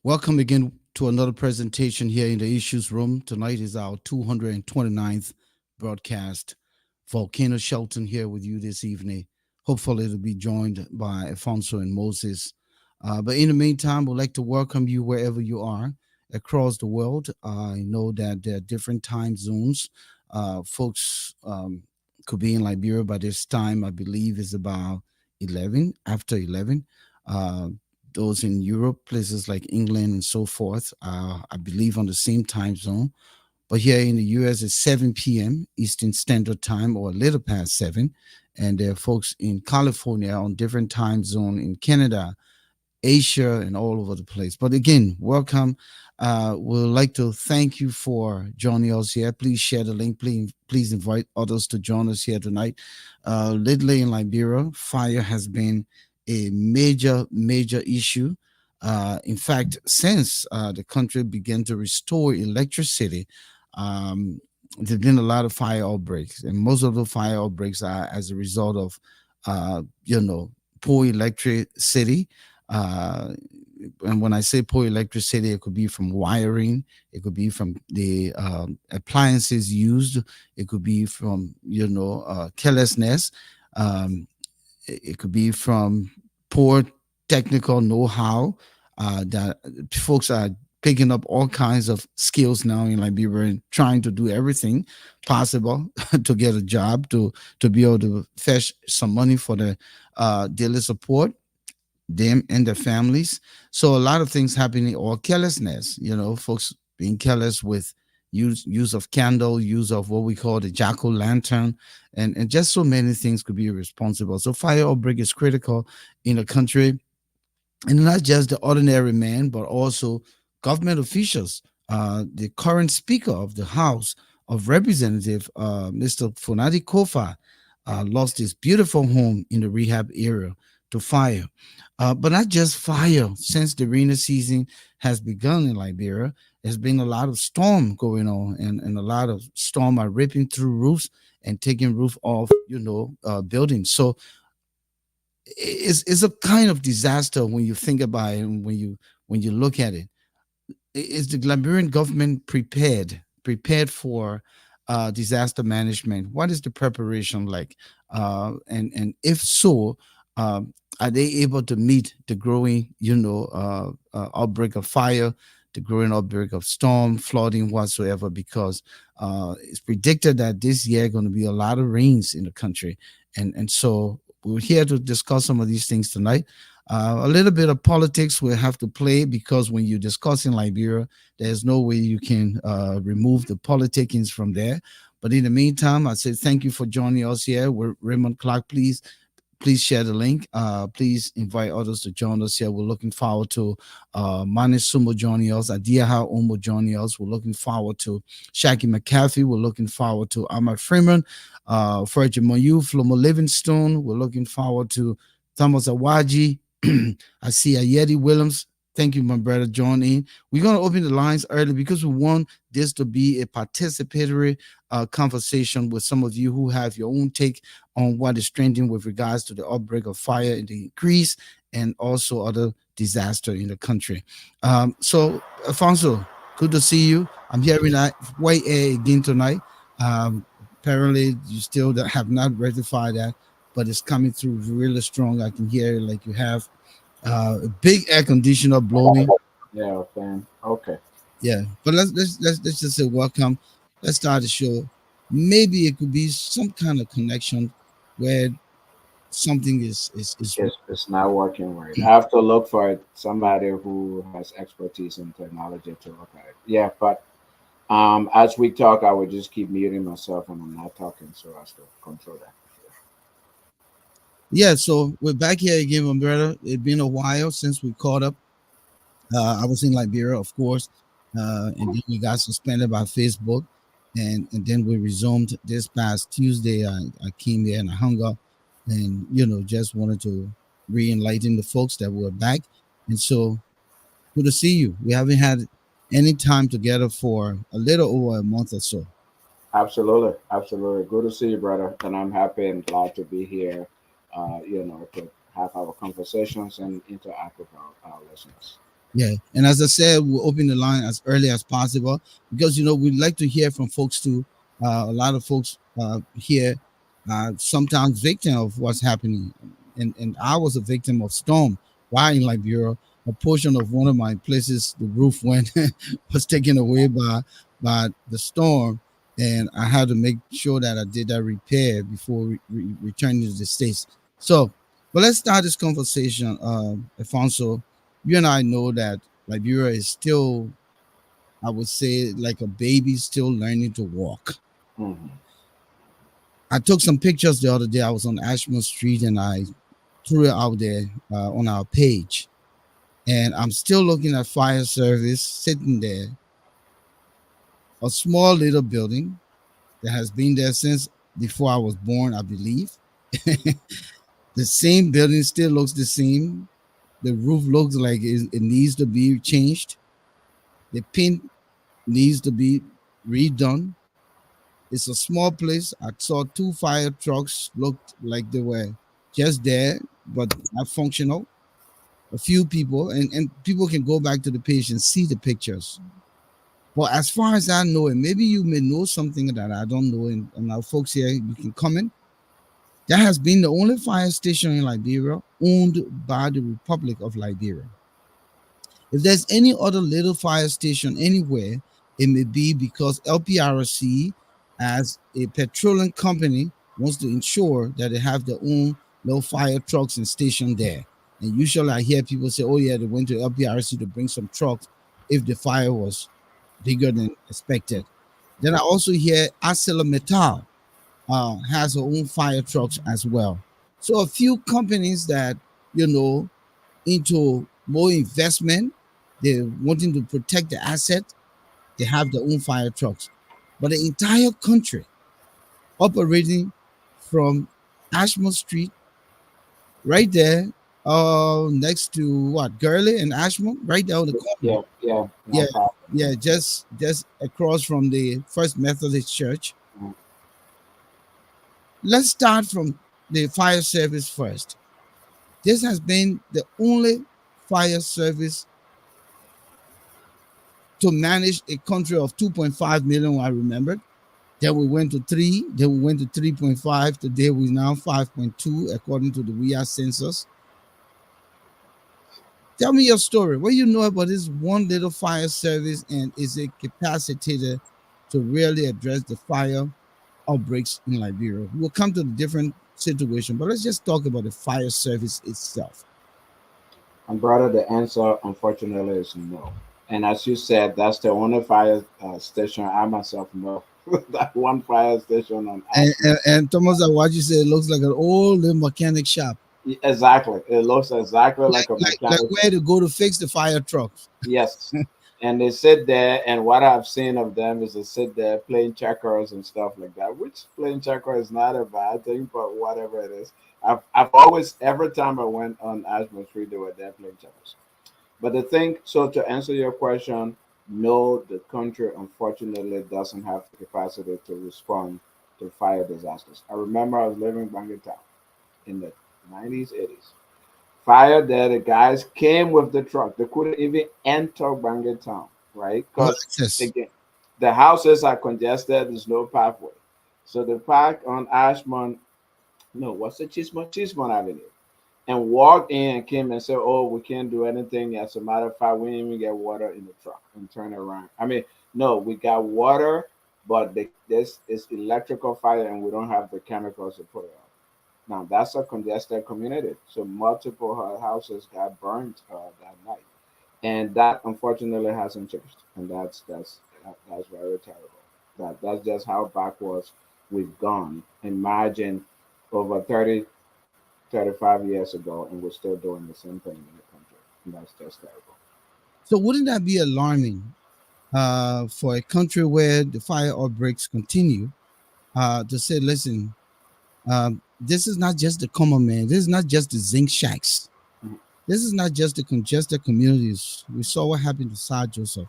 Welcome again to another presentation here in the Issues Room. Tonight is our 229th broadcast. Volcano Shelton here with you this evening. Hopefully, it'll be joined by Alphonso and Moses. But in the meantime, we'd like to welcome you wherever you are across the world. I know that there are different time zones. Folks could be in Liberia by this time, I believe, is about 11, after 11. Uh, those in Europe, places like England and so forth, I believe on the same time zone. But here in the US, it's 7 p.m. Eastern Standard Time or a little past 7. And there are folks in California on different time zone, in Canada, Asia, and all over the place. But again, welcome. We'd like to thank you for joining us here. Please share the link. Please invite others to join us here tonight. Lately in Liberia, fire has been a major issue. In fact, since the country began to restore electricity, um, there's been a lot of fire outbreaks, and most of the fire outbreaks are as a result of, poor electricity. uh, and when I say poor electricity, it could be from wiring, it could be from the appliances used, it could be from carelessness, um, it could be from poor technical know-how. That folks are picking up all kinds of skills now in Liberia and trying to do everything possible to get a job, to be able to fetch some money for the daily support, them and their families. So a lot of things happening, or carelessness, folks being careless with use of candle, use of what we call the jack-o'-lantern, and just so many things could be responsible. So fire outbreak is critical in a country, and not just the ordinary man, but also government officials. The current Speaker of the House of Representatives, Mr. Funadi Kofa, lost his beautiful home in the rehab area to fire. But not just fire. Since the rainy season has begun in Liberia, there's been a lot of storm going on, and a lot of storm are ripping through roofs and taking roof off, buildings. So it's a kind of disaster when you think about it, and when you look at it. Is the Liberian government prepared for disaster management? What is the preparation like? And if so, are they able to meet the growing, outbreak of fire, the growing outbreak of storm, flooding, whatsoever? Because it's predicted that this year going to be a lot of rains in the country, and so we're here to discuss some of these things tonight. A little bit of politics will have to play, because when you discuss in Liberia, there's no way you can remove the politicking from there. But in the meantime, I say thank you for joining us here. We're Raymond Clark. Please share the link. Please invite others to join us here. We're looking forward to Mane Sumo joining us, Adiaha Omo joining us. We're looking forward to Shaki McCaffrey. We're looking forward to Ahmad Freeman, Fergie Moyu, Flomo Livingstone. We're looking forward to Thomas Awaji. I see Ayedi Williams. Thank you, my brother, John in. We're going to open the lines early because we want this to be a participatory conversation with some of you who have your own take on what is trending with regards to the outbreak of fire in the increase and also other disaster in the country. So, Alfonso, good to see you. I'm hearing that white air again tonight. Apparently, you still have not rectified that, but it's coming through really strong. I can hear it like you have a big air conditioner blowing. Yeah, fan. Okay. Yeah, but let's just say welcome. Let's start the show. Maybe it could be some kind of connection where something is It's not working right. I have to look for somebody who has expertise in technology to look at it. Yeah, but as we talk, I would just keep muting myself when I'm not talking so as to control that. yeah. So we're back here again, my brother. It's been a while since we caught up. I was in Liberia, of course, and then we got suspended by Facebook, and then we resumed this past Tuesday. I came here and I hung up, and just wanted to re-enlighten the folks that were back, and so good to see you. We haven't had any time together for a little over a month or so. Absolutely, absolutely. Good to see you, brother. And I'm happy and glad to be here. To have our conversations and interact with our listeners. Yeah, and as I said, we'll open the line as early as possible because we'd like to hear from folks too. A lot of folks here sometimes victim of what's happening, and I was a victim of storm. While in Liberia, a portion of one of my places, the roof went was taken away by the storm, and I had to make sure that I did that repair before returning to the states. So, but let's start this conversation, Alfonso. You and I know that Liberia is still, I would say, like a baby still learning to walk. Hmm. I took some pictures the other day. I was on Ashmore Street and I threw it out there on our page. And I'm still looking at fire service sitting there, a small little building that has been there since before I was born, I believe. The same building still looks the same. The roof looks like it needs to be changed. The paint needs to be redone. It's a small place. I saw two fire trucks, looked like they were just there, but not functional. A few people, and people can go back to the page and see the pictures. But as far as I know, and maybe you may know something that I don't know, and our folks here, you can comment. That has been the only fire station in Liberia owned by the Republic of Liberia. If there's any other little fire station anywhere, it may be because LPRC, as a petroleum company, wants to ensure that they have their own little fire trucks and station there. And usually I hear people say, oh, yeah, they went to LPRC to bring some trucks if the fire was bigger than expected. Then I also hear ArcelorMittal has her own fire trucks as well. So a few companies that, you know, into more investment. They're wanting to protect the asset. They have their own fire trucks. But the entire country operating from Ashmore Street, right there, next to what, Gurley and Ashmore, right there on the corner. Yeah, yeah, Yeah, no problem. yeah, just across from the First Methodist Church. Mm. Let's start from the fire service first. This has been the only fire service to manage a country of 2.5 million, I remember. Then we went to 3, then we went to 3.5. Today we're now 5.2, according to the WIA census. Tell me your story. What do you know about this one little fire service, and is it capacitated to really address the fire outbreaks in Liberia? We'll come to the different situation, but let's just talk about the fire service itself. And brother, the answer unfortunately is no. And as you said, that's the only fire station I myself know. That one fire station on Ashland. And Thomas, what you said, it looks like an old little mechanic shop, Exactly. It looks exactly like a like mechanic. where to go to fix the fire trucks. Yes. And they sit there, and what I've seen of them is they sit there playing checkers and stuff like that, which playing checkers is not a bad thing, but whatever it is. I've always, every time I went on Ashburn Street, they were there playing checkers. But the thing, so to answer your question, no, the country unfortunately doesn't have the capacity to respond to fire disasters. I remember I was living in Bangladesh in the 90s, 80s. Fire there, the guys came with the truck. They couldn't even enter Bangor town, right? No Because access. again, the houses are congested. There's no pathway. So they park on Ashmont. No, what's the Chismont Avenue, and walked in and came and said, "Oh, we can't do anything. As a matter of fact, we didn't even get water in the truck." And turn around. I mean, no, we got water, but this is electrical fire, and we don't have the chemicals to put it out. Now that's a congested community, so multiple houses got burned that night, and that unfortunately hasn't changed, and that's very terrible. That's just how backwards we've gone. Imagine over 30, 35 years ago, and we're still doing the same thing in the country, and that's just terrible. So wouldn't that be alarming for a country where the fire outbreaks continue to say, listen, this is not just the common man. This is not just the zinc shacks. Mhm. This is not just the congested communities. We saw what happened to Sir Joseph.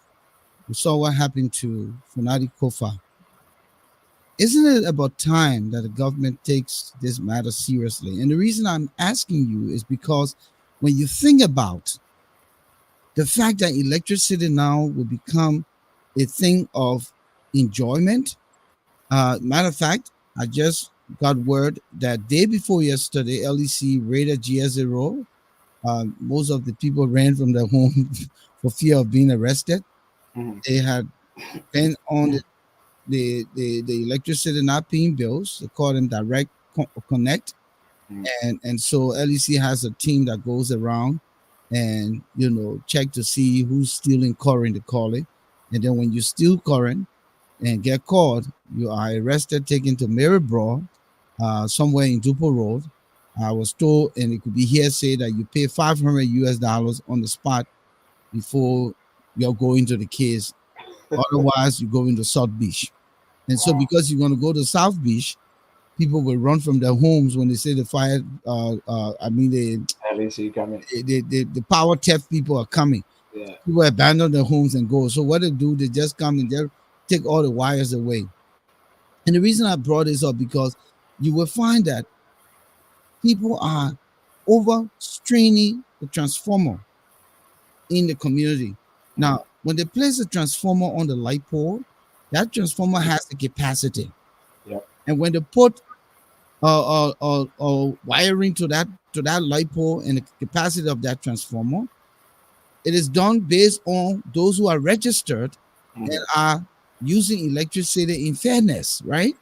We saw what happened to Funadi Kofa. Isn't it about time that the government takes this matter seriously? And the reason I'm asking you is because when you think about the fact that electricity now will become a thing of enjoyment. Matter of fact, I just got word that day before yesterday, LEC raided GS0. Most of the people ran from their home for fear of being arrested. Mhm. They had been on the electricity not paying bills. They call them direct connect, Mhm. and so LEC has a team that goes around and check to see who's stealing current. They call it, and then when you steal current and get caught, you are arrested, taken to Maryborough, somewhere in Dupo Road. I was told, and it could be hearsay, that you pay $500 on the spot before you're going to the case. Otherwise, you go into South Beach. And so, Wow. because you're going to go to South Beach, people will run from their homes when they say the fire. I mean, At least he coming. the power theft people are coming. Yeah. People abandon their homes and go. So what they do, they just come and they take all the wires away. And the reason I brought this up, because you will find that people are overstraining the transformer in the community. Mhm. Now, when they place a transformer on the light pole, that transformer has a capacity. Yep. And when they put wiring to that light pole and the capacity of that transformer, it is done based on those who are registered and Mhm. are using electricity in fairness, right?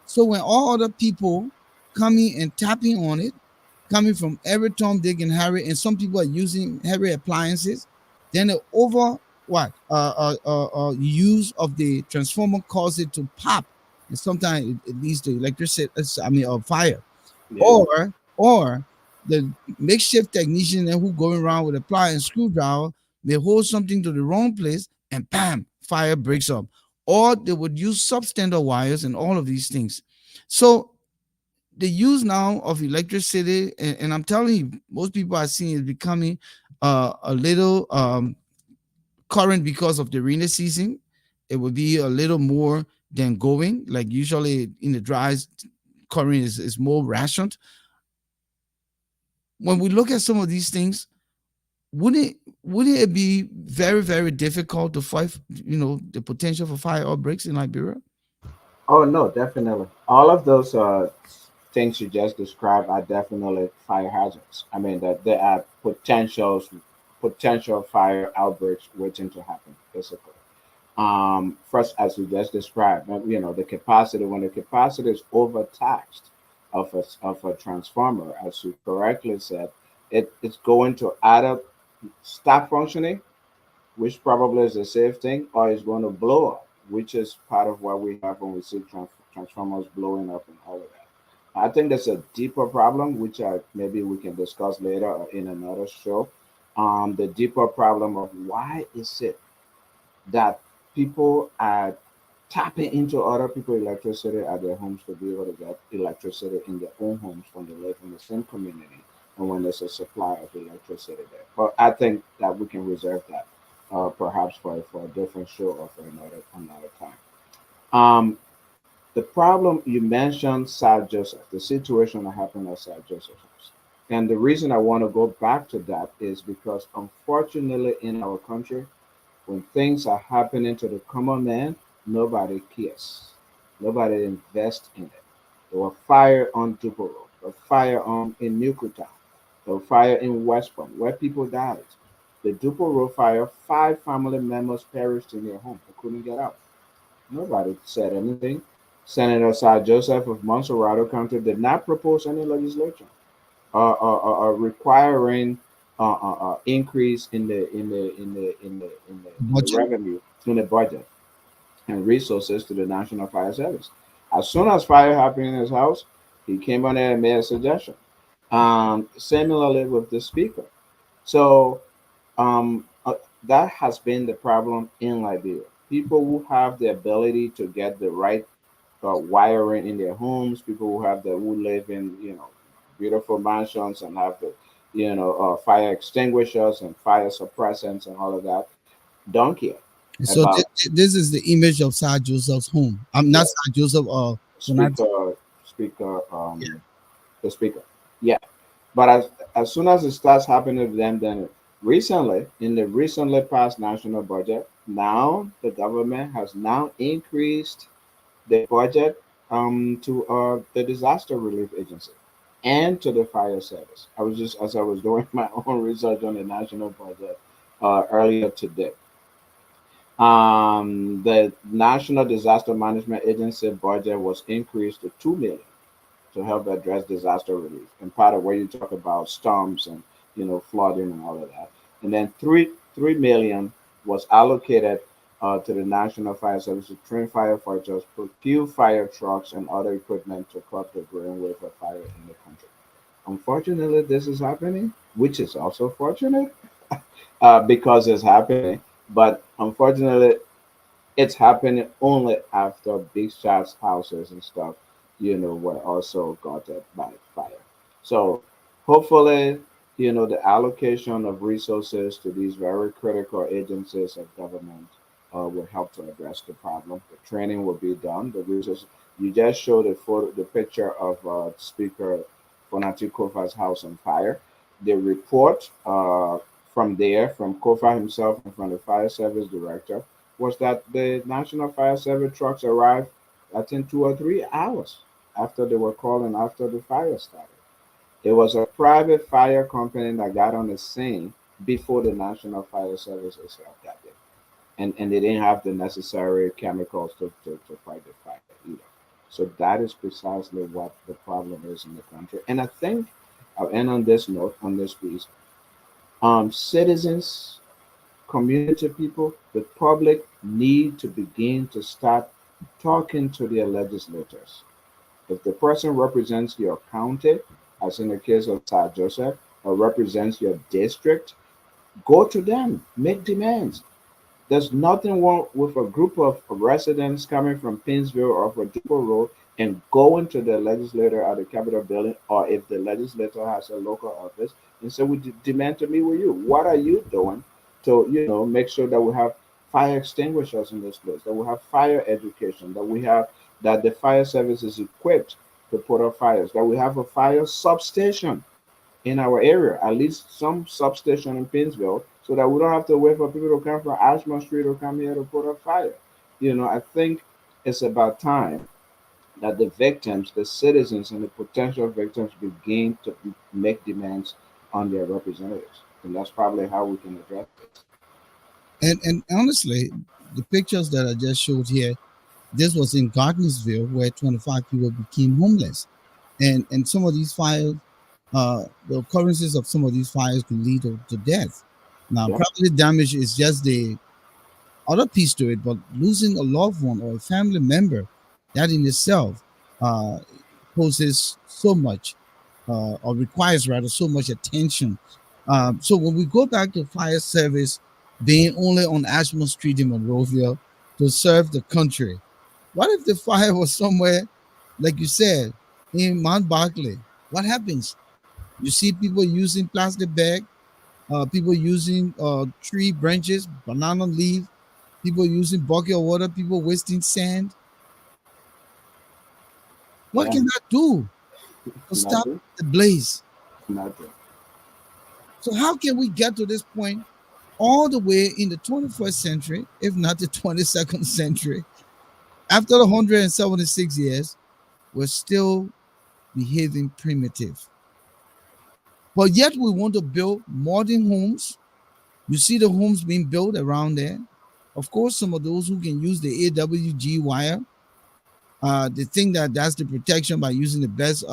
So when all other people coming and tapping on it, coming from every Tom, Dick, and Harry, and some people are using heavy appliances, then the over what use of the transformer cause it to pop, and sometimes it leads to electricity. I mean, fire, Yeah. or the makeshift technician who going around with a ply and screwdriver may hold something to the wrong place, and bam, fire breaks up. Or they would use substandard wires and all of these things. So the use now of electricity, and I'm telling you, most people are seeing is becoming a little current because of the rainy season. It would be a little more than going. Like usually in the dries, current is more rationed. When we look at some of these things, wouldn't it be very, very difficult to fight, the potential for fire outbreaks in Liberia? Oh no, definitely. All of those things you just described are definitely fire hazards. I mean that there are potential fire outbreaks waiting to happen, basically. First, as you just described, the capacity, when the capacity is overtaxed of a transformer, as you correctly said, it's going to either stop functioning, which probably is a safe thing, or it's going to blow up, which is part of what we have when we see transformers blowing up and all of that. I think there's a deeper problem, which maybe we can discuss later or in another show. The deeper problem of why is it that people are tapping into other people's electricity at their homes to be able to get electricity in their own homes when they live in the same community and when there's a supply of electricity there. But I think that we can reserve that perhaps for a different show or for another time. Um, the problem you mentioned, South Joseph, the situation that happened at South Joseph House. And the reason I want to go back to that is because unfortunately in our country, when things are happening to the common man, nobody cares. Nobody invests in it. There were fire on Dupo Road, there were fire on in Nukutown, there were fire in West Point, where people died. The Dupo Road fire, 5 family members perished in their home. They couldn't get out. Nobody said anything. Senator Sir Joseph of Montserrado County did not propose any legislation requiring increase in the Budget. revenue in the budget and resources to the National Fire Service. As soon as fire happened in his house, he came on there and made a suggestion. Similarly with the speaker. So that has been the problem in Liberia. People who have the ability to get the right wiring in their homes, people who live in beautiful mansions and have the fire extinguishers and fire suppressants and all of that, don't care So about this is the image of Sir Joseph's home. I'm not yeah Sir Joseph. Donat. speaker Yeah. the speaker. Yeah, but as soon as it starts happening to them, then Recently, in the recently passed national budget, now the government has now increased the budget to the disaster relief agency and to the fire service. I was just as I was doing my own research on the national budget earlier today. The National Disaster Management Agency budget was increased to 2 million to help address disaster relief. And part of where you talk about storms and flooding and all of that. And then three million was allocated to the National Fire Service to train firefighters, procure fire trucks and other equipment to curb the growing wave of fire in the country. Unfortunately, this is happening, which is also fortunate because it's happening. But unfortunately, it's happening only after big shots houses and stuff, were also gutted by fire. So hopefully, the allocation of resources to these very critical agencies of government will help to address the problem. The training will be done. The resources you just showed the photo, the picture of Speaker Fonati Kofa's house on fire. The report from there, from Kofa himself and from the fire service director, was that the National Fire Service trucks arrived, I think, 2 or 3 hours after they were called and after the fire started. It was a private fire company that got on the scene before the National Fire Service itself got there. And they didn't have the necessary chemicals to fight the fire either. So that is precisely what the problem is in the country. And I think I'll end on this note, on this piece. Citizens, community people, the public need to begin to start talking to their legislators. If the person represents your county, as in the case of Sir Joseph, or represents your district, go to them, make demands. There's nothing wrong with a group of residents coming from Pinsville or from Depot Road and going to the legislator at the Capitol building, or if the legislator has a local office, and say, we demand to meet with you. What are you doing to, make sure that we have fire extinguishers in this place, that we have fire education, that the fire service is equipped to put out fires, that we have a fire substation in our area, at least some substation in Pinsville, so that we don't have to wait for people to come from Ashmore Street to come here to put a fire. I think it's about time that the victims, the citizens, and the potential victims begin to make demands on their representatives. And that's probably how we can address this. And honestly, the pictures that I just showed here, this was in Gardnersville where 25 people became homeless. And some of these fires, the occurrences of some of these fires could lead to death. Now, Yep. property damage is just the other piece to it, but losing a loved one or a family member, that in itself uh, poses so much, or requires rather so much attention. So when we go back to fire service being only on Ashmore Street in Monrovia to serve the country, what if the fire was somewhere, like you said, in Mount Barkley? What happens? You see people using plastic bag, people using tree branches, banana leaf, people using bucket of water, people wasting sand. What Yeah. can that do to stop Nothing. the blaze? Nothing. So how can we get to this point all the way in the 21st century, if not the 22nd century, after the 176 years, we're still behaving primitive. But yet we want to build modern homes. You see the homes being built around there. Of course, some of those who can use the AWG wire, they think that that's the protection by using the best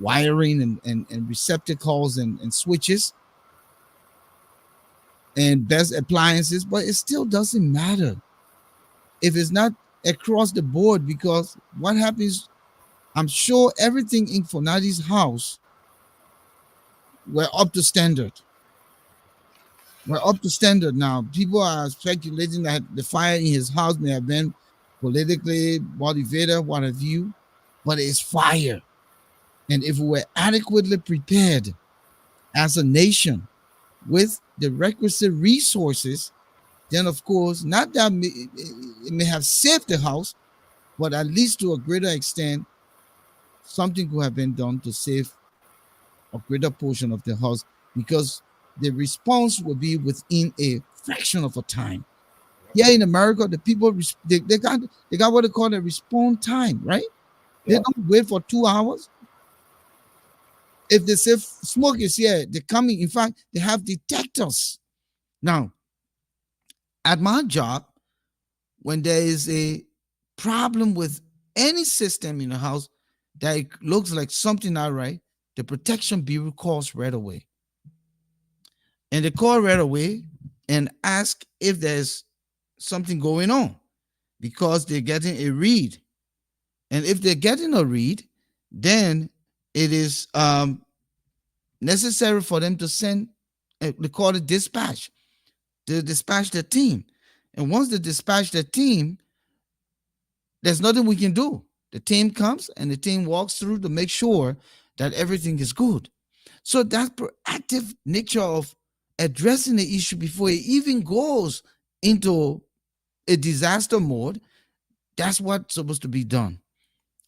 wiring and receptacles and switches and best appliances, but it still doesn't matter if it's not across the board, because what happens, I'm sure everything in Fonadi's house were up to standard. We're up to standard now. People are speculating that the fire in his house may have been politically motivated, what have you, but it's fire. And if we were adequately prepared as a nation with the requisite resources, then of course, not that it may have saved the house, but at least to a greater extent, something could have been done to save a greater portion of the house, because the response will be within a fraction of a time. Here in America, the people they got what they call a response time, right? They Yep. don't wait for 2 hours. If they say smoke is here, they're coming. In fact, they have detectors. Now, at my job, when there is a problem with any system in the house that it looks like something not right, the protection bureau calls right away. And they call right away and ask if there's something going on because they're getting a read. And if they're getting a read, then it is necessary for them to send, they call it dispatch. They dispatch the team. And once they dispatch the team, there's nothing we can do. The team comes and the team walks through to make sure that everything is good. So that proactive nature of addressing the issue before it even goes into a disaster mode, that's what's supposed to be done.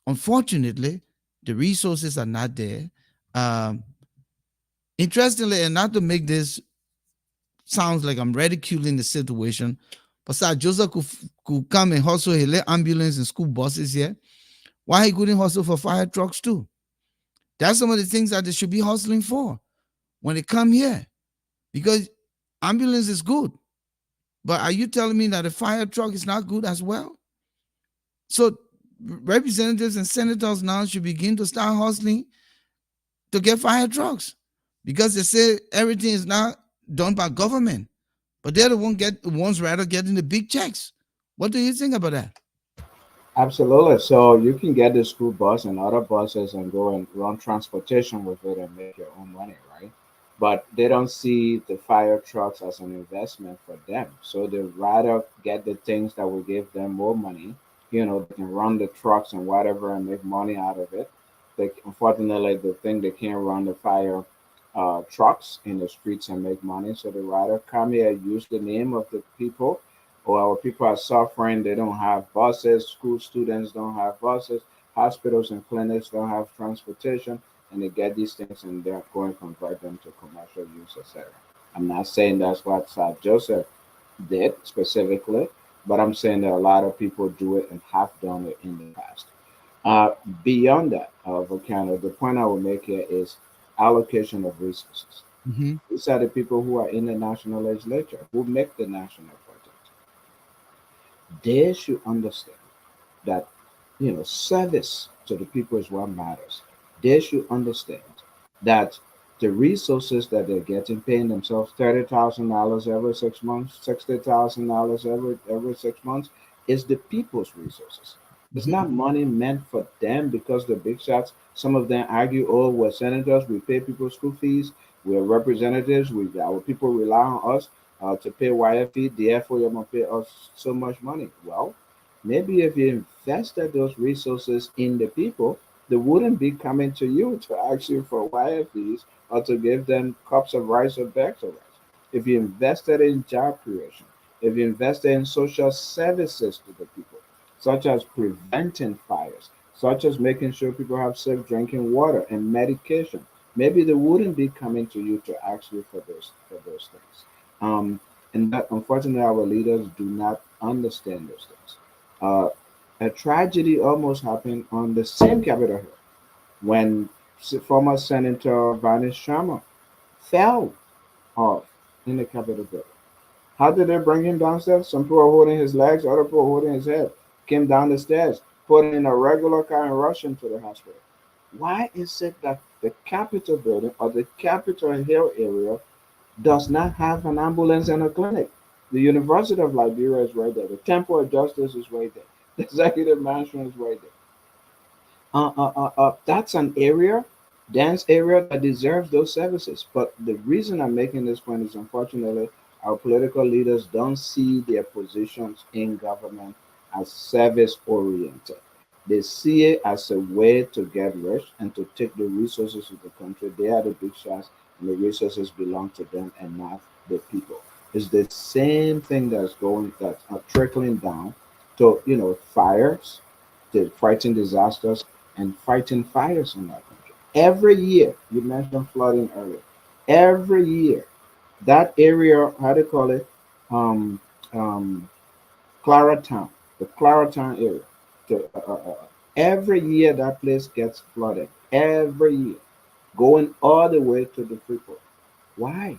Unfortunately, the resources are not there. Um, Interestingly, and not to make this sounds like I'm ridiculing the situation, but Sir Joseph could come and hustle a ambulance and school buses here. Why he couldn't hustle for fire trucks too? That's some of the things that they should be hustling for when they come here. Because ambulance is good. But are you telling me that a fire truck is not good as well? So representatives and senators now should begin to start hustling to get fire trucks because they say everything is not done by government, but they're the ones rather getting the big checks. What do you think about that? Absolutely. So you can get the school bus and other buses and go and run transportation with it and make your own money, right? But they don't see the fire trucks as an investment for them. So they rather get the things that will give them more money. They can run the trucks and whatever and make money out of it. Unfortunately, they think they can't run the fire trucks in the streets and make money. So they rather come here, use the name of the people, or our people are suffering. They don't have buses. School students don't have buses. Hospitals and clinics don't have transportation, and they get these things and they're going to convert them to commercial use, etc. I'm not saying that's what Sir Joseph did specifically, but I'm saying that a lot of people do it and have done it in the past. Uh, Beyond that, Volcano, the point I will make here is allocation of resources. Mm-hmm. These are the people who are in the national legislature who make the national budget. They should understand that service to the people is what matters. They should understand that the resources that they're getting, paying themselves $30,000 every 6 months, $60,000 every 6 months, is the people's resources. It's Mm-hmm. not money meant for them because the big shots. Some of them argue, "Oh, we're senators. We pay people's school fees. We're representatives. Our people rely on us to pay YFE. Therefore, you're gonna pay us so much money." Well, maybe if you invested those resources in the people, they wouldn't be coming to you to ask you for YFEs or to give them cups of rice or bags of rice. If you invested in job creation, if you invested in social services to the people, such as preventing fires, such as making sure people have safe drinking water and medication, maybe they wouldn't be coming to you to ask you for those things. Um, and that unfortunately our leaders do not understand those things. Uh, a tragedy almost happened on the same Capitol Hill when former Senator Vanish Sharma fell off in the Capitol building. How did they bring him downstairs? Some people were holding his legs, other people were holding his head. Came down the stairs, put him in a regular car and rushed him to the hospital. Why is it that the Capitol building or the Capitol Hill area does not have an ambulance and a clinic? The University of Liberia is right there. The Temple of Justice is right there. The Executive Mansion is right there. That's an area, dense area that deserves those services. But the reason I'm making this point is unfortunately our political leaders don't see their positions in government as service oriented. They see it as a way to get rich and to take the resources of the country. They are the big shots, and the resources belong to them and not the people. It's the same thing that's trickling down to fires, the fighting disasters and fighting fires in our country. Every year, you mentioned flooding earlier. Every year, That area, how do you call it? Um, um, Claratown, the Claratown area. Every year that place gets flooded. Every year, going all the way to the Freeport. Why?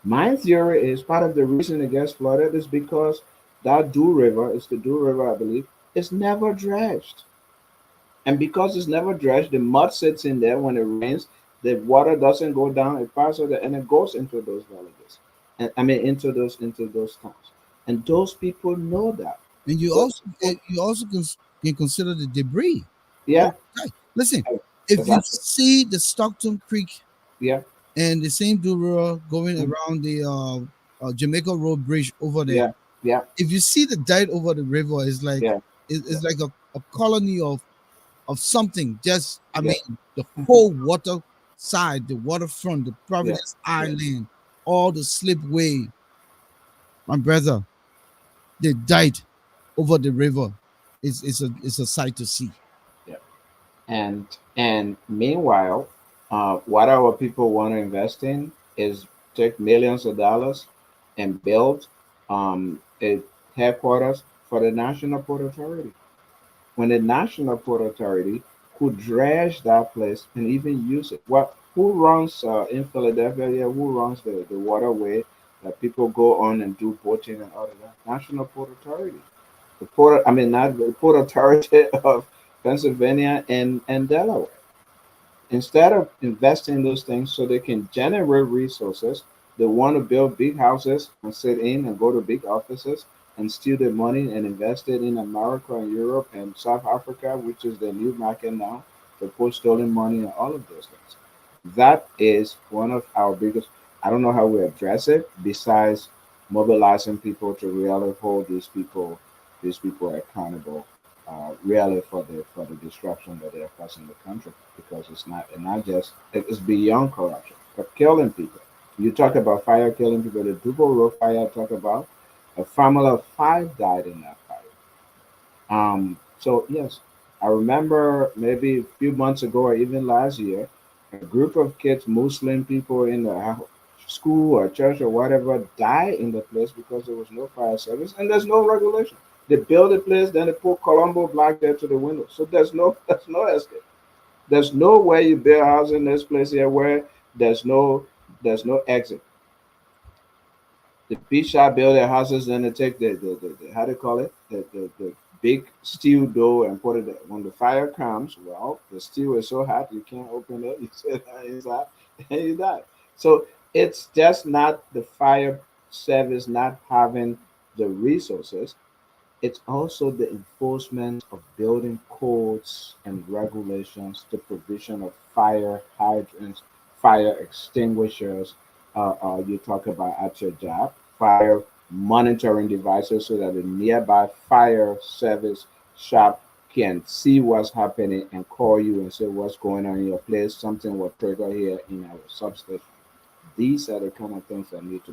My theory is part of the reason it gets flooded is because that Dew River, it's the Dew River, I believe, is never dredged. And because it's never dredged, the mud sits in there when it rains. The water doesn't go down; it passes it, and it goes into those villages, and I mean into those towns. And those people know that. And you Those also people, can consider the debris. yeah, Listen, if you exactly, see the Stockton Creek yeah, and the same Dura going mhm, around the Jamaica Road Bridge over there, yeah, yeah, if you see the dirt over the river, yeah, it's like a colony of something. Just I yeah, mean, the mhm, whole water side, the waterfront, the yeah, Providence yeah, Island, all the slipway, my brother, they died over the river. It's a sight to see. yeah. And meanwhile, what our people want to invest in is take millions of dollars and build a headquarters for the National Port Authority. When the National Port Authority could dredge that place and even use it. Well, who runs in Philadelphia here? Who runs the waterway that people go on and do boating and all of that? National Port Authority. The port, I mean, not the Port Authority of Pennsylvania and Delaware. Instead of investing in those things so they can generate resources, they want to build big houses and sit in and go to big offices and steal the money and invest it in America and Europe and South Africa, which is the new market now, to put stolen money and all of those things. That is one of our biggest. I don't know how we address it besides mobilizing people to really hold these people accountable, really for the disruption that they are causing the country, because it's not just it's beyond corruption, but killing people. You talk about fire killing people. The Dubo Road fire I talk about, a family of five died in that fire. So yes, I remember maybe a few months ago or even last year, a group of kids, Muslim people in the school or church or whatever, died in the place because there was no fire service and there's no regulation. They build a place, then they put Colombo block there to the window, so there's no there's no escape. There's no way you build a house in this place here where there's no there's no exit. The beach shop build their houses, then they take the how do you call it? The big steel door and put it when the fire comes, well, the steel is so hot you can't open it, you sit inside and you die. So it's just not the fire service not having the resources, it's also the enforcement of building codes and regulations, the provision of fire hydrants, fire extinguishers. You talk about at your job, fire monitoring devices so that the nearby fire service shop can see what's happening and call you and say what's going on in your place. Something will trigger here in our substation. These are the kind of things that need to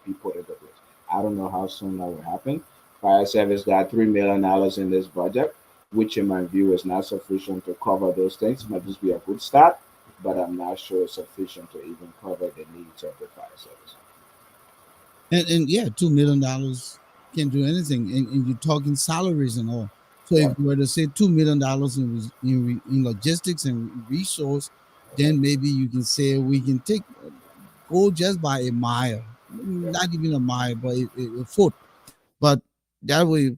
be put into place. I don't know how soon that will happen. Fire service got $3 million in this budget, which in my view is not sufficient to cover those things. It might just be a good start, but I'm not sure it's sufficient to even cover the needs of the fire service. And yeah, $2 million can't do anything. And you're talking salaries and all. So if Yeah, you were to say $2 million in logistics and resource, then maybe you can say we can take go just by a mile, yeah, not even a mile, but a foot. But that will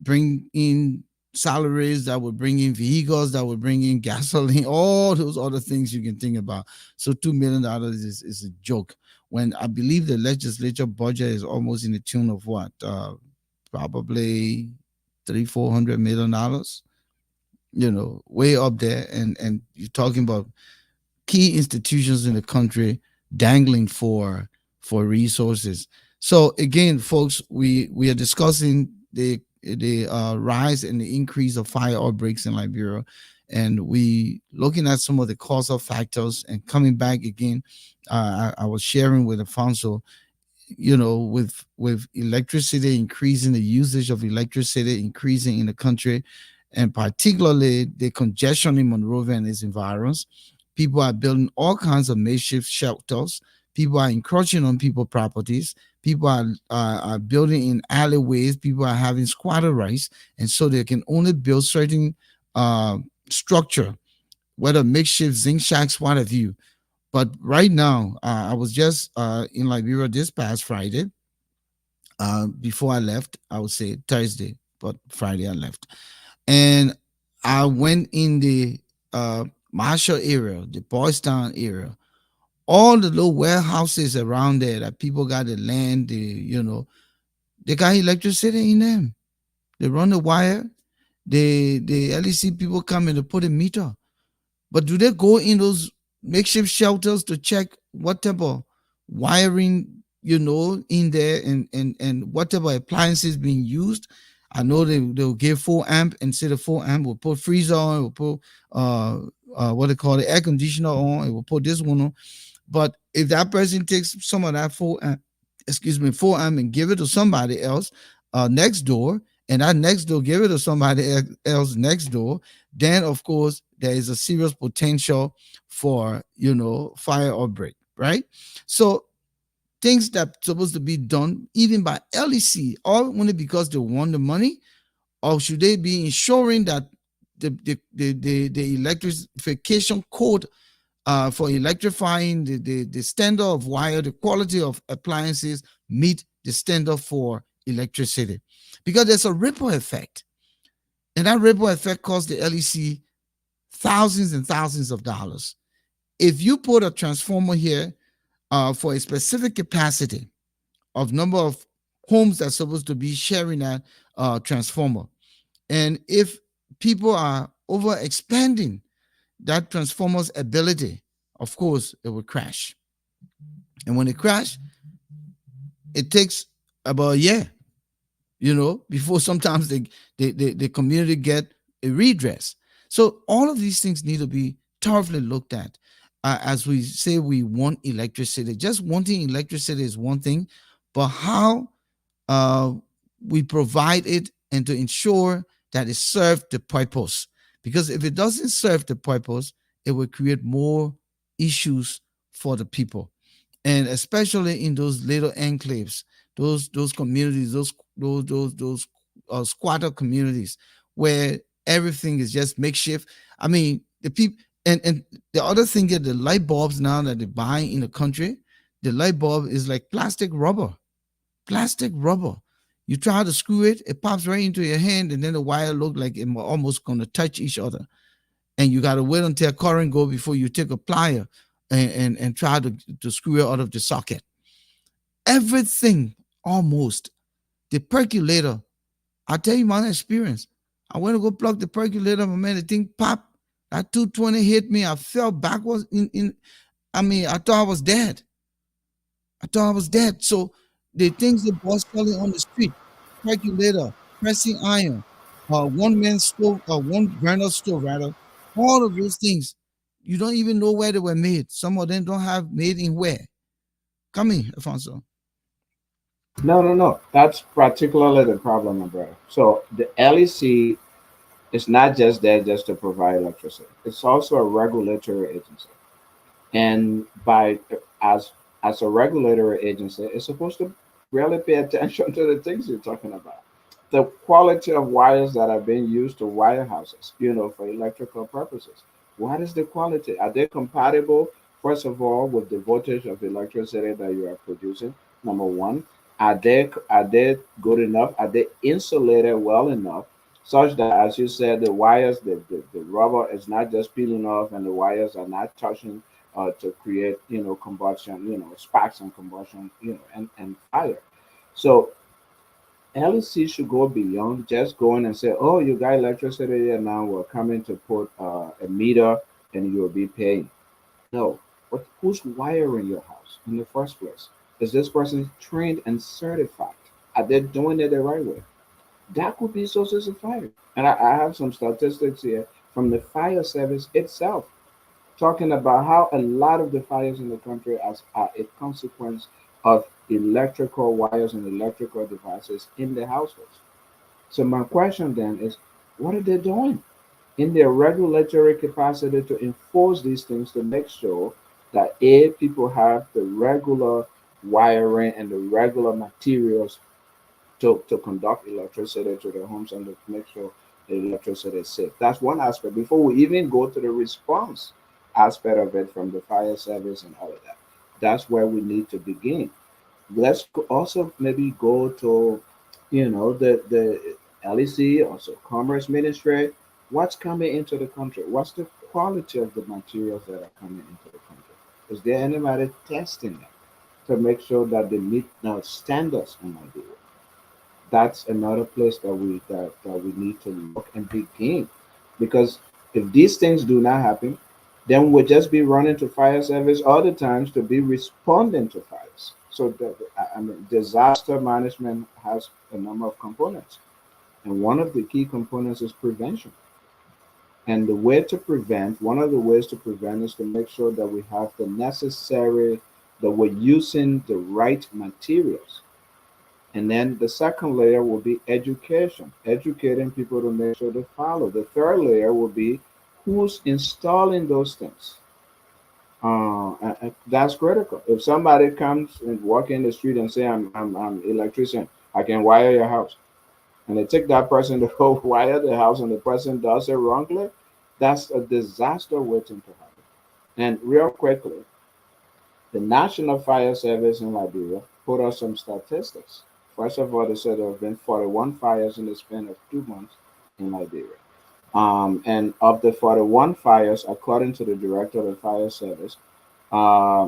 bring in salaries, that would bring in vehicles, that would bring in gasoline, all those other things you can think about. So $2 million is a joke. When I believe the legislature budget is almost in the tune of what, probably 300-400 million dollars. Way up there, and you're talking about key institutions in the country dangling for resources. So again, folks, we are discussing the rise and the increase of fire outbreaks in Liberia, and we looking at some of the causal factors. And coming back again, I was sharing with Alfonso, with electricity increasing, the usage of electricity increasing in the country, and particularly the congestion in Monrovia and its environs. People are building all kinds of makeshift shelters. People are encroaching on people's properties. People are building in alleyways. People are having squatter rights, and so they can only build certain uh, structure, whether makeshift zinc shacks, what have you. But right now, I was just in Liberia this past Friday. Before I left, I would say Thursday, but Friday I left, and I went in the Marshall area, the Boys Town area, all the little warehouses around there that people got the land, they got electricity in them. They run the wire. The LEC people come and they put a meter. But do they go in those makeshift shelters to check what type of wiring, in there, and whatever appliances being used? I know they'll give full amp, instead of full amp, we'll put freezer on, we'll put what they call the air conditioner on, and we'll put this one on. But if that person takes some of that full amp and give it to somebody else next door, and that next door give it to somebody else next door, then of course there is a serious potential for fire outbreak, right? So things that supposed to be done even by LEC, all only because they want the money, or should they be ensuring that the electrification code for electrifying the standard of wire, the quality of appliances meet the standard for electricity? Because there's a ripple effect, and that ripple effect costs the LEC thousands and thousands of dollars. If you put a transformer here for a specific capacity of number of homes that's supposed to be sharing that transformer, and if people are over expanding that transformer's ability, of course it will crash. And when it crash, it takes about a year, before sometimes the community get a redress. So all of these things need to be thoroughly looked at. As we say, we want electricity. Just wanting electricity is one thing, but how uh, we provide it and to ensure that it serves the purpose. Because if it doesn't serve the purpose, it will create more issues for the people, and especially in those little enclaves, those communities, those squatter communities where everything is just makeshift. I mean, the people, and the other thing is the light bulbs now that they buy in the country, the light bulb is like plastic rubber. You try to screw it, it pops right into your hand, and then the wire look like it almost going to touch each other. And you got to wait until current go before you take a plier and try to screw it out of the socket. Everything almost. The percolator, I tell you my experience. I went to go plug the percolator, my man, the thing pop. That 220 hit me. I fell backwards I mean, I thought I was dead. I thought I was dead. So the things that was selling on the street, percolator, pressing iron, one man stove, one burner stove rather, all of those things, you don't even know where they were made. Some of them don't have made in where. Come in, Alfonso. No, no, no. That's particularly the problem, my brother. So the LEC is not just there just to provide electricity. It's also a regulatory agency, and by as a regulatory agency, it's supposed to really pay attention to the things you're talking about. The quality of wires that are being used to wire houses, for electrical purposes. What is the quality? Are they compatible, first of all, with the voltage of electricity that you are producing? Number one, are they good enough? Are they insulated well enough such that, as you said, the wires, the rubber is not just peeling off, and the wires are not touching to create, combustion, sparks and combustion, and fire. So LEC should go beyond just going and say, "Oh, you got electricity here now. We're coming to put a meter, and you'll be paying." No, but who's wiring your house in the first place? Is this person trained and certified? Are they doing it the right way? That could be sources of fire. And I have some statistics here from the fire service itself, talking about how a lot of the fires in the country are a consequence of electrical wires and electrical devices in the households. So my question then is, what are they doing in their regulatory capacity to enforce these things to make sure that A, people have the regular wiring and the regular materials to conduct electricity to their homes and to make sure the electricity is safe. That's one aspect. Before we even go to the response aspect of it from the fire service and all of that, that's where we need to begin. Let's also maybe go to, the LEC, also Commerce Ministry. What's coming into the country? What's the quality of the materials that are coming into the country? Is there anybody testing them to make sure that they meet now standards in Nigeria? That's another place that we need to look and begin, because if these things do not happen, then we'll just be running to fire service all the times to be responding to fires. So I mean, disaster management has a number of components, and one of the key components is prevention. And the way to prevent, one of the ways to prevent is to make sure that we have the necessary, that we're using the right materials. And then the second layer will be education, educating people to make sure they follow. The third layer will be who's installing those things. And that's critical. If somebody comes and walk in the street and say, I'm electrician, I can wire your house, and they take that person to go wire the house, and the person does it wrongly, that's a disaster waiting to happen. And real quickly, the National Fire Service in Liberia put out some statistics. First of all, they said there have been 41 fires in the span of 2 months in Liberia. And of the 41 fires, according to the director of the fire service, uh,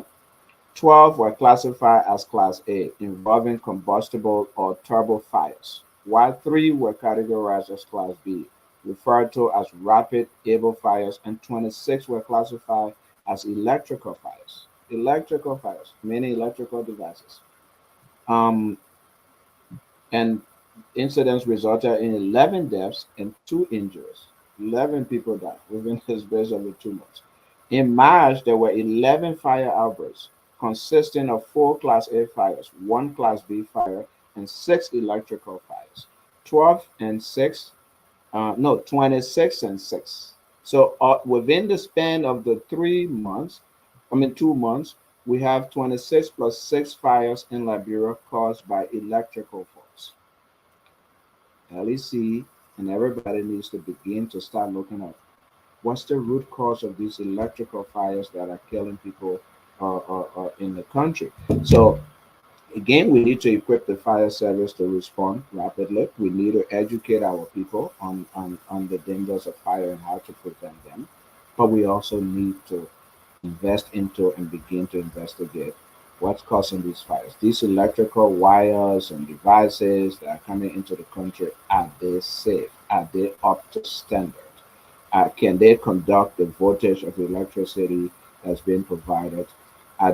12 were classified as Class A, involving combustible or turbo fires, while 3 were categorized as Class B, referred to as rapid able fires, and 26 were classified as electrical fires. Electrical fires, meaning electrical devices. Um, and incidents resulted in 11 deaths and 2 injuries. 11 people died within the space of the 2 months. In March, there were 11 fire outbreaks, consisting of 4 Class A fires, 1 Class B fire, and 6 electrical fires. 12 and 6, no, 26 and 6. So within the span of the 3 months, 2 months, we have 26 plus 6 fires in Liberia caused by electrical faults. LEC and everybody needs to begin to start looking at what's the root cause of these electrical fires that are killing people in the country. So again, we need to equip the fire service to respond rapidly. We need to educate our people on the dangers of fire and how to prevent them. But we also need to invest into and begin to investigate what's causing these fires. These electrical wires and devices that are coming into the country, are they safe? Are they up to standard? Can they conduct the voltage of electricity that's being provided?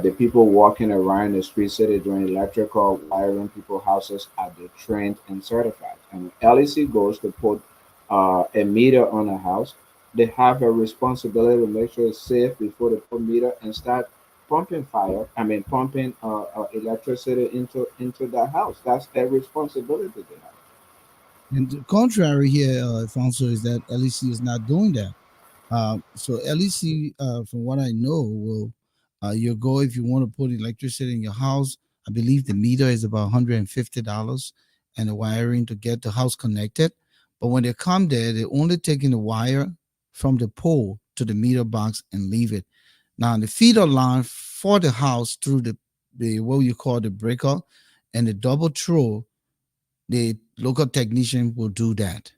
The people walking around the street city doing electrical wiring people houses, are they trained and certified? And when LEC goes to put a meter on a house, they have a responsibility to make sure it's safe before they put meter and start pumping pumping electricity into that house. That's a responsibility they have. And the contrary here, Alfonso, is that LEC is not doing that. So LEC, from what I know, will you go if you want to put electricity in your house. I believe the meter is about $150 and the wiring to get the house connected. But when they come there, they're only taking the wire from the pole to the meter box and leave it. Now the feeder line for the house through the what you call the breaker and the double throw, the local technician will do that.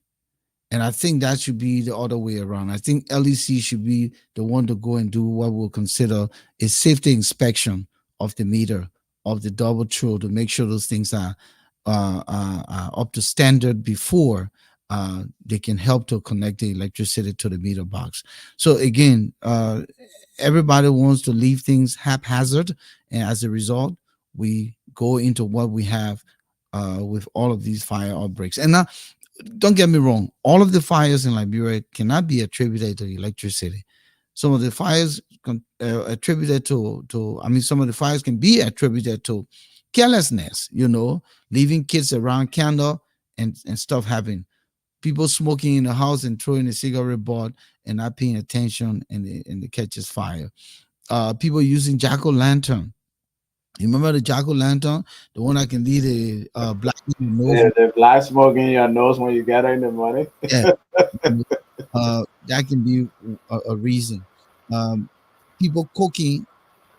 And I think that should be the other way around. I think LEC should be the one to go and do what we'll consider a safety inspection of the meter, of the double throw, to make sure those things are up to standard before they can help to connect the electricity to the meter box. So again, everybody wants to leave things haphazard, and as a result, we go into what we have with all of these fire outbreaks. And now, don't get me wrong, all of the fires in Liberia cannot be attributed to electricity. Some of the fires attributed some of the fires can be attributed to carelessness, leaving kids around candle and stuff happening. People smoking in the house and throwing a cigarette butt and not paying attention, and it catches fire. People using jack-o'-lantern. You remember the jack-o'-lantern, the one that can lead a black in the nose? The black smoke in your nose when you get in the money. Yeah, that can be a reason. Um, People cooking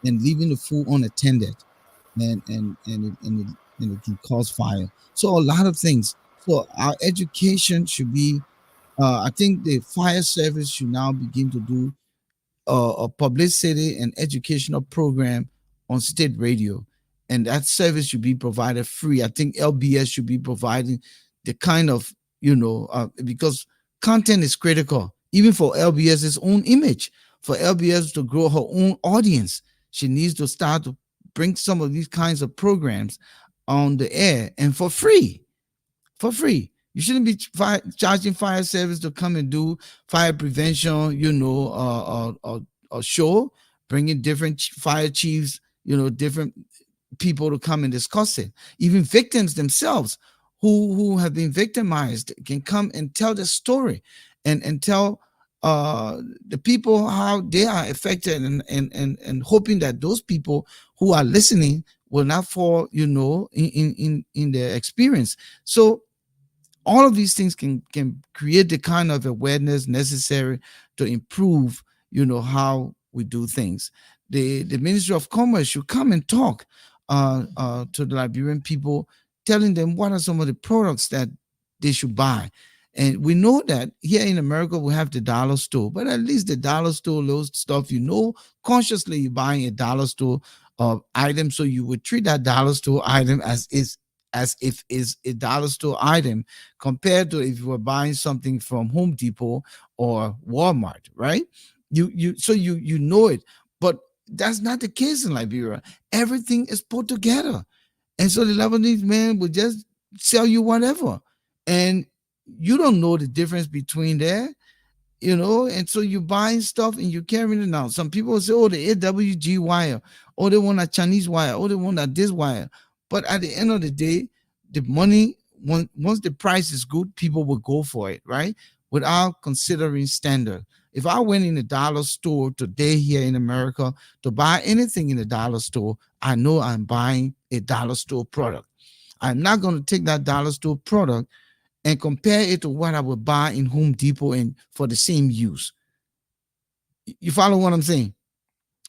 and leaving the food unattended, and it can cause fire. So a lot of things. So our education should be. I think the fire service should now begin to do a publicity and educational program on state radio, and that service should be provided free. I think LBS should be providing the kind of, because content is critical, even for LBS's own image. For LBS to grow her own audience, she needs to start to bring some of these kinds of programs on the air and for free. For free. You shouldn't be charging fire service to come and do fire prevention, a show, bringing different fire chiefs, different people to come and discuss it. Even victims themselves who have been victimized can come and tell the story, and tell the people how they are affected, and hoping that those people who are listening will not fall, in their experience. So all of these things can create the kind of awareness necessary to improve, how we do things. The Ministry of Commerce should come and talk to the Liberian people, telling them what are some of the products that they should buy. And we know that here in America we have the dollar store, but at least the dollar store, those stuff, consciously you're buying a dollar store item, so you would treat that dollar store item as if is a dollar store item, compared to if you were buying something from Home Depot or Walmart, right? You know it, but that's not the case in Liberia. Everything is put together, and so the Lebanese man will just sell you whatever, and you don't know the difference between there, and so you're buying stuff and you're carrying it out. Some people say, oh, the AWG wire, oh, they want a Chinese wire, oh, they want a this wire. But at the end of the day, the money, once the price is good, people will go for it, right? Without considering standard. If I went in the dollar store today here in America to buy anything in the dollar store, I know I'm buying a dollar store product. I'm not going to take that dollar store product and compare it to what I would buy in Home Depot and for the same use. You follow what I'm saying?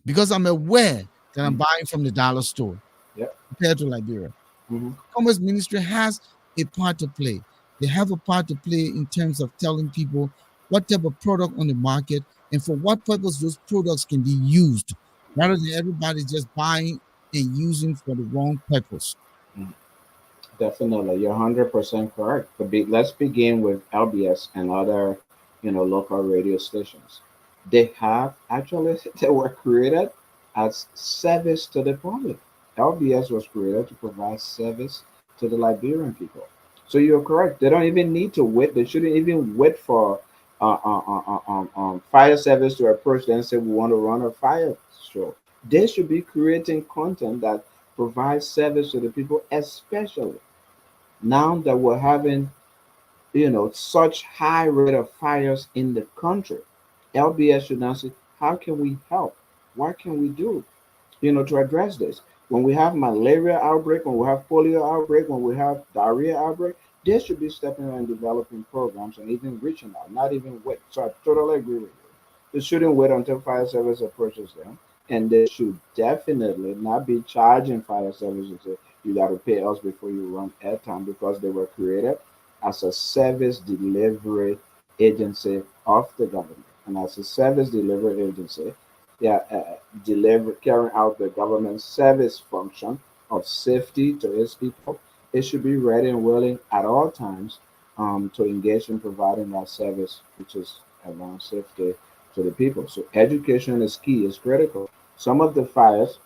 Because I'm aware that I'm buying from the dollar store Yep. compared to Liberia. Mm-hmm. Commerce Ministry has a part to play. They have a part to play in terms of telling people what type of product on the market and for what purpose those products can be used, rather than everybody just buying and using for the wrong purpose. Definitely, you're 100% correct. Let's begin with LBS and other, local radio stations. They have actually they were created as service to the public. LBS was created to provide service to the Liberian people. So you're correct. They don't even need to wait. They shouldn't even wait for fire service to approach them and say we want to run a fire show. They should be creating content that provides service to the people, especially now that we're having such high rate of fires in the country. LBS should now say, how can we help? What can we do to address this? When we have malaria outbreak, when we have polio outbreak, when we have diarrhea outbreak, they should be stepping in and developing programs and even reaching out, not even wait. So I totally agree with you. They shouldn't wait until fire service approaches them, and they should definitely not be charging fire services. You got to pay us before you run airtime, because they were created as a service delivery agency of the government, and as a service delivery agency, yeah, carrying out the government service function of safety to its people. It should be ready and willing at all times to engage in providing that service, which is around safety to the people. So education is key, is critical. Some of the fires,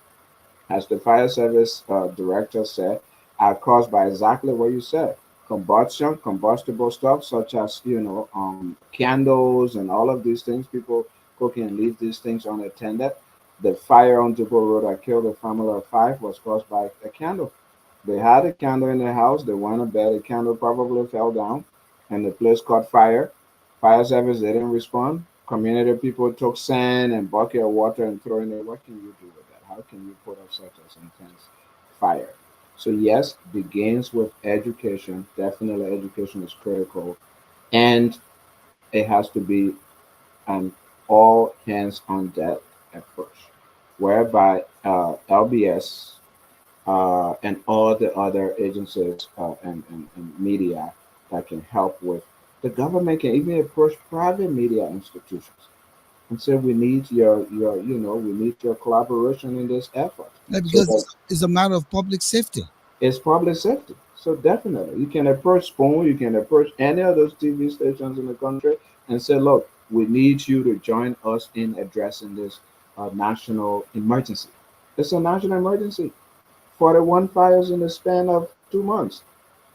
as the fire service director said, are caused by exactly what you said: combustion, combustible stuff such as candles and all of these things. People cooking and leave these things unattended. The fire on Depot Road that killed a family of five was caused by a candle. They had a candle in their house. They went to bed. The candle probably fell down, and the place caught fire. Fire service didn't respond. community people took sand and bucket of water and throw in it. What can you do with that? How can you put out such as intense fire? So yes, begins with education. Definitely, education is critical, and it has to be an all hands on deck approach, whereby LBS and all the other agencies and media that can help with. The government can even approach private media institutions and say, we need we need your collaboration in this effort. Yeah, So because that it's a matter of public safety. it's public safety. So definitely, you can approach Spoon, you can approach any of those TV stations in the country and say, look, we need you to join us in addressing this national emergency. It's a national emergency. 41 fires in the span of 2 months,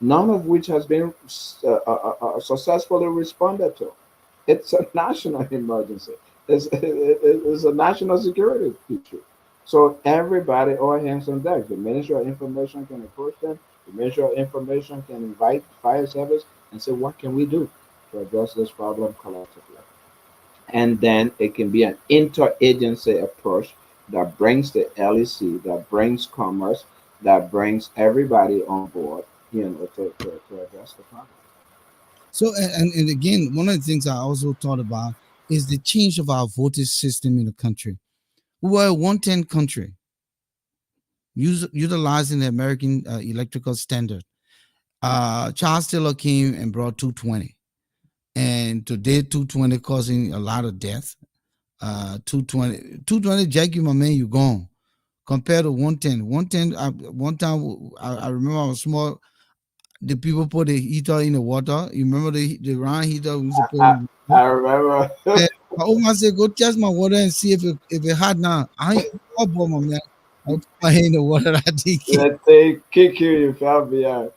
none of which has been successfully responded to. It's a national emergency. It's a national security issue. So everybody, all hands on deck. The Ministry of Information can approach them. The Ministry of Information can invite fire service and say, what can we do to address this problem collectively? And then it can be an interagency approach that brings the LEC, that brings commerce, that brings everybody on board, to address the problem. So, and again, one of the things I also thought about is the change of our voting system in the country. We were a 110 country, utilizing the American electrical standard. Charles Taylor came and brought 220, and today 220 causing a lot of death. 220, Jackie, my man, you gone. Compared to 110, 110. One time, I remember I was small. The people put the heater in the water. You remember the round heater we used to put I, in the water? I remember. And my old man said, "Go test my water and see if it hot now." I ain't boy, my man. I put my hand in the water. I take it, Let's say kick you, you fell behind.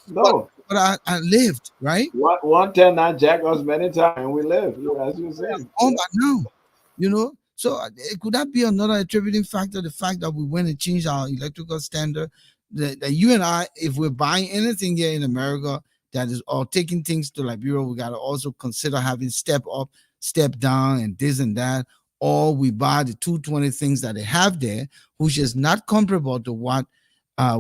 but No, I lived right. 110 not jack us many times and we live, as you say. On by now, So could that be another attributing factor? The fact that we went and changed our electrical standard, that you and I, if we're buying anything here in America that is or taking things to Liberia, we got to also consider having step up, step down, and this and that. Or we buy the 220 things that they have there, which is not comparable to what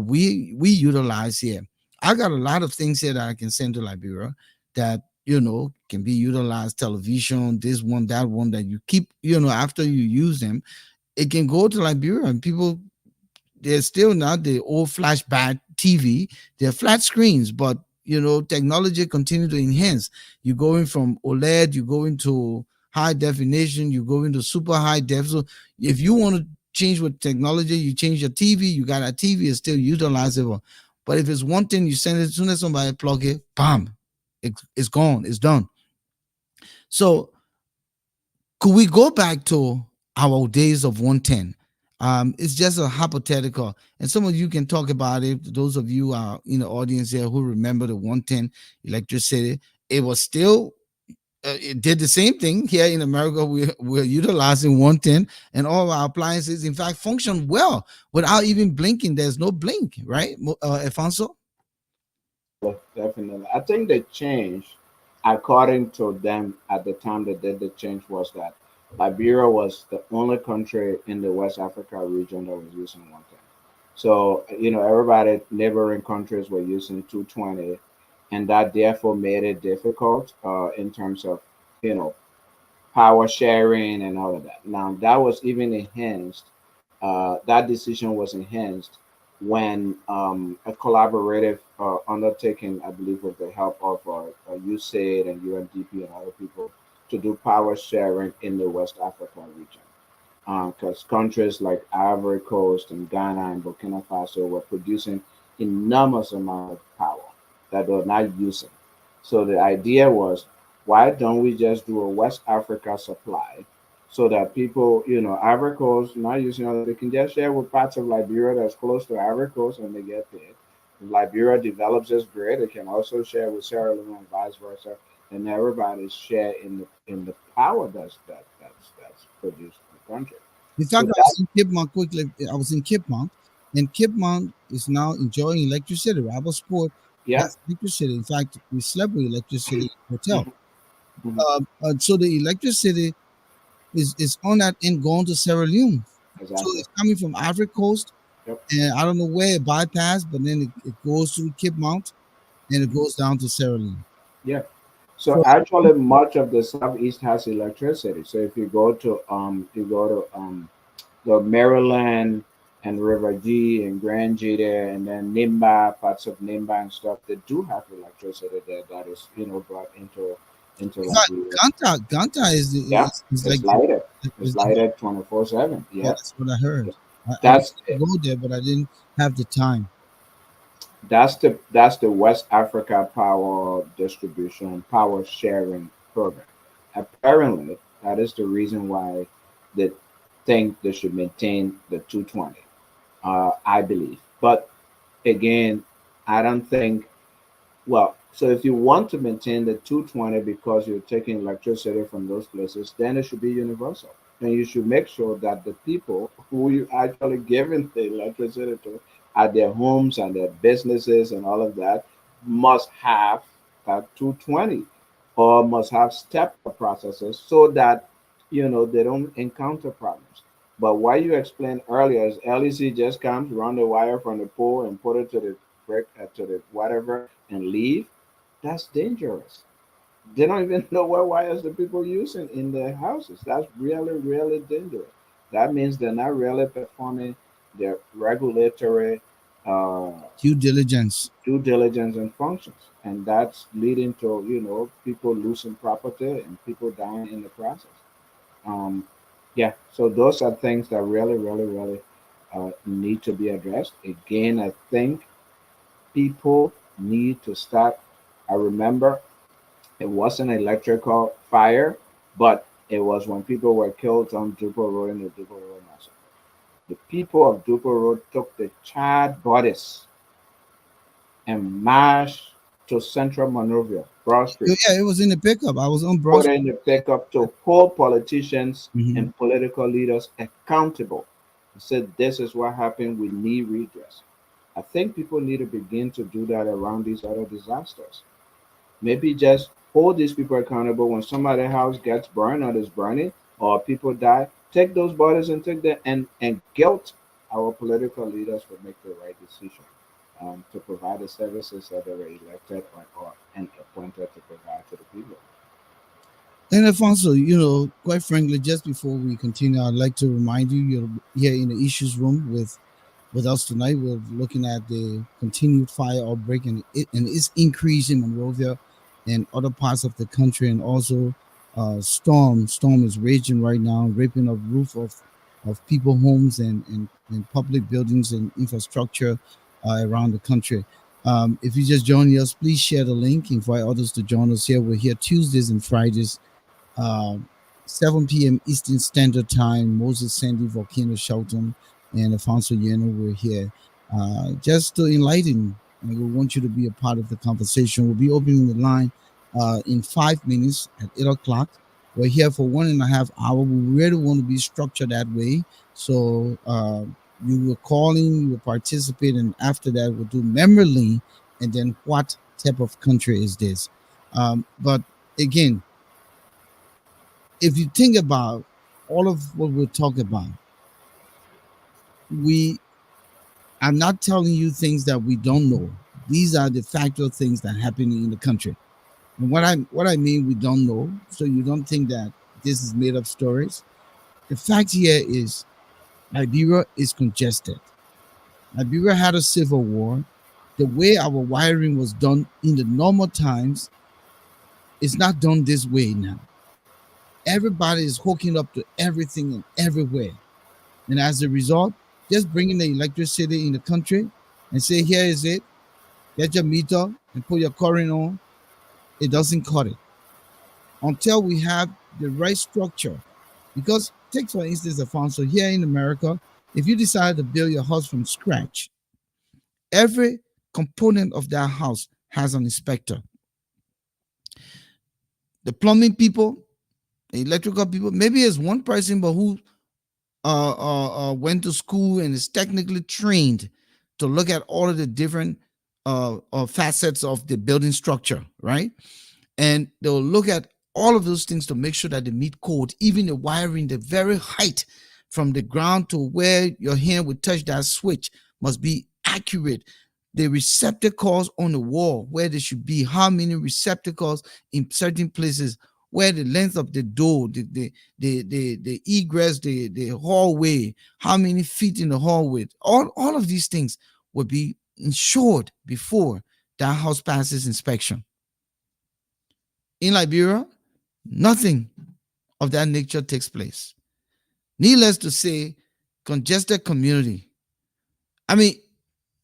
we utilize here. I got a lot of things here that I can send to Liberia that can be utilized, television, this one, that one, that you keep, after you use them, it can go to Liberia and people, they're still not the old flashback TV, they're flat screens, but technology continue to enhance. You're going from OLED, you go into high definition, you go into super high def. So if you want to change with technology, you change your TV, you got a TV, it's still utilizable. But if it's one thing, you send it as soon as somebody plug it, bam, it's gone, it's done. So could we go back to our days of 110? It's just a hypothetical, and some of you can talk about it. Those of you in the audience here who remember the 110 electricity, it was still it did the same thing here in America. We're utilizing 110, and all of our appliances, in fact, function well without even blinking. There's no blink, right, Alfonso? Definitely. I think the change, according to them at the time they did the change, was that Liberia was the only country in the West Africa region that was using 110. So, everybody, neighboring countries were using 220, and that therefore made it difficult in terms of, you know, power sharing and all of that. Now, that was even enhanced. That decision was enhanced when a collaborative undertaking, I believe, with the help of USAID and UNDP and other people, to do power sharing in the West Africa region. Because countries like Ivory Coast and Ghana and Burkina Faso were producing enormous amount of power that they were not using. So the idea was, why don't we just do a West Africa supply so that people, Ivory Coast not using all, they can just share with parts of Liberia that's close to Ivory Coast and they get paid. If Liberia develops this grid, it can also share with Sierra Leone and vice versa, and everybody share in the power that's produced in the country. In So fact, I that was in Cape Mount quickly. I was in Cape Mount, and Cape Mount is now enjoying electricity. Rebel Sport yeah, has electricity. In fact, we slept with electricity in the hotel. Mhm. So the electricity is on that end going to Sierra Leone. So Exactly. it's coming from Ivory Coast, Yep. and I don't know where it bypassed, but then it goes through Cape Mount and it goes down to Sierra Leone. Yeah. So For actually, much of the southeast has electricity. So if you go to the Maryland and River G and Grand G there, and then Nimba, parts of Nimba and stuff, they do have electricity there that is, brought into in like fact, the Ganta is yeah, is like it's lighted. It's is, lighted 24/7. yeah, Yeah, that's what I heard. I wanted that's to go there, but I didn't have the time. that's the West Africa Power Distribution Power Sharing Program. Apparently, that is the reason why they think they should maintain the 220. I believe, but again, I don't think. Well, so if you want to maintain the 220 because you're taking electricity from those places, then it should be universal. And you should make sure that the people who you actually giving the electricity to at their homes and their businesses and all of that must have that 220 or must have step processes so that they don't encounter problems. But what you explained earlier is LEC just comes, run the wire from the pole and put it to the brick to the whatever and leave. That's dangerous. They don't even know what wires the people using in their houses. That's really, really dangerous. That means they're not really performing their regulatory uh, Due diligence. due diligence and functions. And that's leading to, people losing property and people dying in the process. Um, yeah, so those are things that really, really, really need to be addressed. Again, I think people need to start. I remember it wasn't an electrical fire, but it was when people were killed on Duper Road in the Duper Road massacre. The people of Duper Road took the charred bodies and marched to Central Monrovia, Broad Street, Yeah, it was in the pickup. I was on Broad put Street. in the pickup to hold politicians Mhm. and political leaders accountable. And said, this is what happened. We need redress. I think people need to begin to do that around these other disasters. Maybe just hold these people accountable when somebody's house gets burned or is burning or people die. Take those bodies and take them and guilt our political leaders for make the right decision to provide the services that they were elected or and appointed to provide to the people. And Alfonso, quite frankly, just before we continue, I'd like to remind you you're here in the issues room with us tonight. We're looking at the continued fire outbreak and its increase in Monrovia and other parts of the country, and also storm is raging right now, ripping up roof of people homes and public buildings and infrastructure around the country. If you just join us, please share the link, invite others to join us here. We're here Tuesdays and Fridays, um, 7 p.m. Eastern Standard Time. Moses Sandy, Volcano Shelton, and Alfonso Yeno were here just to enlighten. And we want you to be a part of the conversation. We'll be opening the line in 5 minutes at 8 o'clock. We're here for 1.5 hours. We really want to be structured that way. So you will call in, you will participate, and after that, we'll do memory lane and then what type of country is this? But again, if you think about all of what we're talking about, we are not telling you things that we don't know. These are the factual things that happen in the country. And what I mean we don't know, so you don't think that this is made up stories. The fact here is Liberia is congested. Liberia had a civil war. The way our wiring was done in the normal times is not done this way now. Everybody is hooking up to everything and everywhere. And as a result, just bringing the electricity in the country and say, here is it, get your meter and put your current on, it doesn't cut it until we have the right structure. Because, take for instance, Alfonso, here in America, if you decide to build your house from scratch, every component of that house has an inspector. The plumbing people, the electrical people, maybe it's one person, but who went to school and is technically trained to look at all of the different facets of the building structure, right? And they'll look at all of those things to make sure that they meet code, even the wiring, the very height from the ground to where your hand would touch that switch must be accurate. The receptacles on the wall, where they should be, how many receptacles in certain places, where the length of the door, the egress, the hallway, how many feet in the hallway, all of these things will be ensured before that house passes inspection. In Liberia, nothing of that nature takes place. Needless to say, congested community. I mean,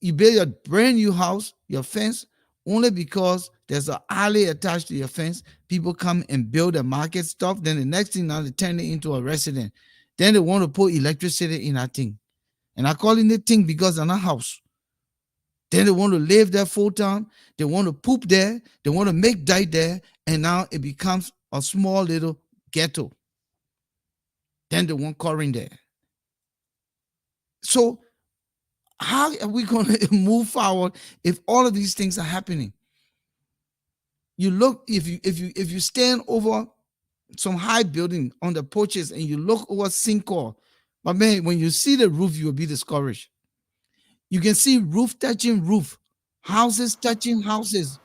you build your brand new house, your fence, only because there's an alley attached to your fence. People come and build a market stuff. Then the next thing now they turn it into a resident. Then they want to put electricity in that thing. And I call it a thing because it's a house. Then they want to live there full time. They want to poop there. They want to make diet there. And now it becomes a small little ghetto. Then they want chlorine there. So how are we going to move forward if all of these things are happening? You look, if you stand over some high building on the porches and you look over sinkhole, but man, when you see the roof, you will be discouraged. You can see roof touching roof, houses touching houses.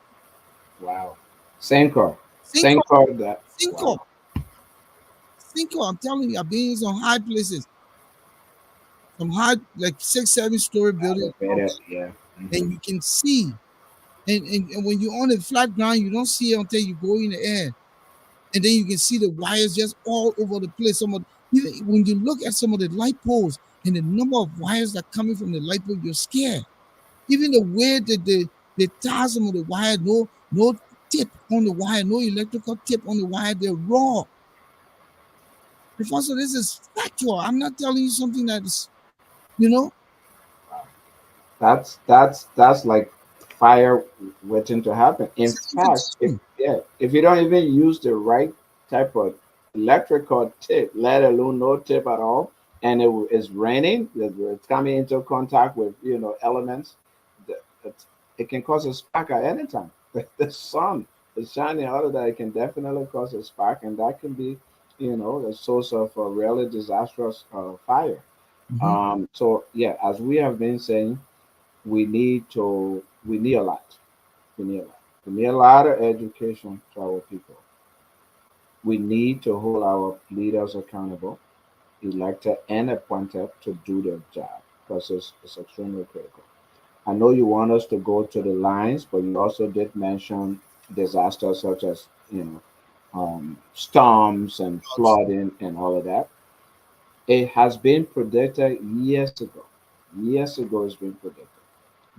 Wow. Sinkhole. Sinkhole, Sinkhole that. sinkhole, Wow. sinkhole. I'm telling you, I've been in some high places, some high, like 6, 7 story building, Elevated. Yeah. and you can see. And when you're on the flat ground, you don't see it until you go in the air. And then you can see the wires just all over the place. Even when you look at some of the light poles and the number of wires that are coming from the light pole, you're scared. Even the way that they tie some of the wire, no tip on the wire, no electrical tip on the wire, they're raw. Professor, this is factual. I'm not telling you something that is, you know, That's like fire waiting to happen. In it's fact, invitation. if you don't even use the right type of electrical tip, let alone no tip at all, and is raining, it's coming into contact with elements, the- it's, it can cause a spark at any time. The sun is shining out of that, it can definitely cause a spark, and that can be a source of a really disastrous fire. Mhm. So yeah, as we have been saying, we need a lot. We need a lot. We need a lot of education to our people. We need to hold our leaders accountable, elected and appointed, to do their job because it's extremely critical. I know you want us to go to the lines, but you also did mention disasters such as storms and flooding and all of that. It has been predicted years ago. Years ago, it's been predicted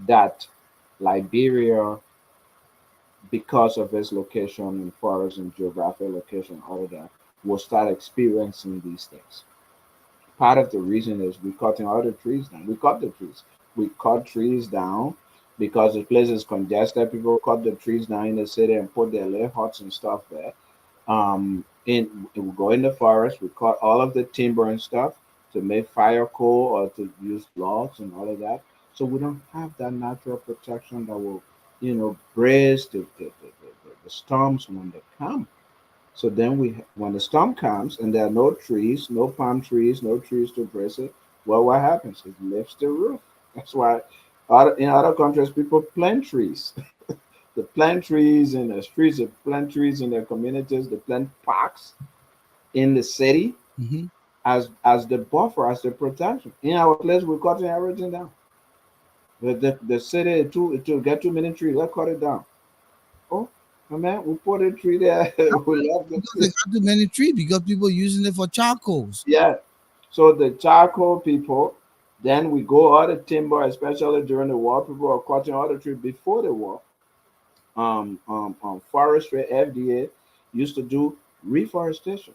that Liberia, because of its location and forest and geographic location, all of that, will start experiencing these things. Part of the reason is we're cutting all the trees down. We cut the trees. We cut trees down because the place is congested. People cut the trees down in the city and put their little huts and stuff there. We go in the forest, we cut all of the timber and stuff to make fire coal or to use logs and all of that. So we don't have that natural protection that will, brace the storms when they come. So then when the storm comes and there are no trees, no palm trees, no trees to brace it, well, what happens? It lifts the roof. That's why in other countries people plant trees. They plant trees in the streets, they plant trees in their communities, they plant parks in the city Mhm. as the buffer, as the protection. In our place, we're cutting everything down. The city to get too many trees, let's cut it down. Oh, man, we put a tree there, we left the Because they tree. got too many trees because people using it for charcoals. Yeah. So the charcoal people, then we go all the timber, especially during the war. People are cutting all the tree before the war. Forestry FDA used to do reforestation.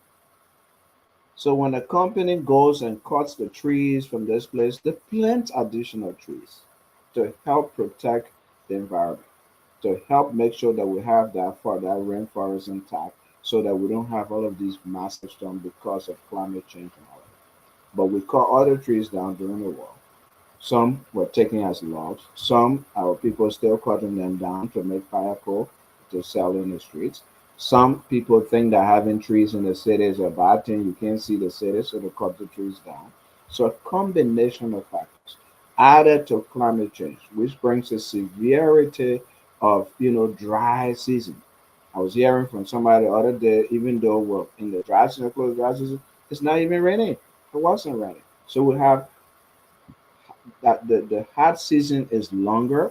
So when a company goes and cuts the trees from this place, they plant additional trees to help protect the environment, to help make sure that we have that rainforest intact, so that we don't have all of these massive storms because of climate change and all of that. But we cut other trees down during the war. Some were taken as logs. Some our people still cutting them down to make fire coal to sell in the streets. Some people think that having trees in the city is a bad thing. You can't see the city, so they cut the trees down. So a combination of factors added to climate change, which brings a severity of dry season. I was hearing from somebody the other day, even though we're in the dry season, close dry season, it's not even raining. It wasn't raining. So we have that the hot season is longer,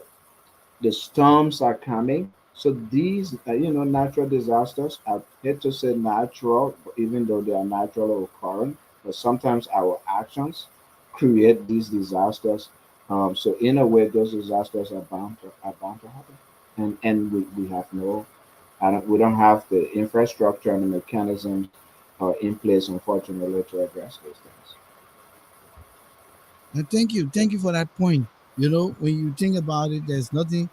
the storms are coming. So these, natural disasters, I hate to say natural, even though they are natural occurring, but sometimes our actions create these disasters. So in a way, those disasters are bound to happen, and we have no, we don't have the infrastructure and the mechanisms in place, unfortunately, to address those things. And thank you for that point. When you think about it, there's nothing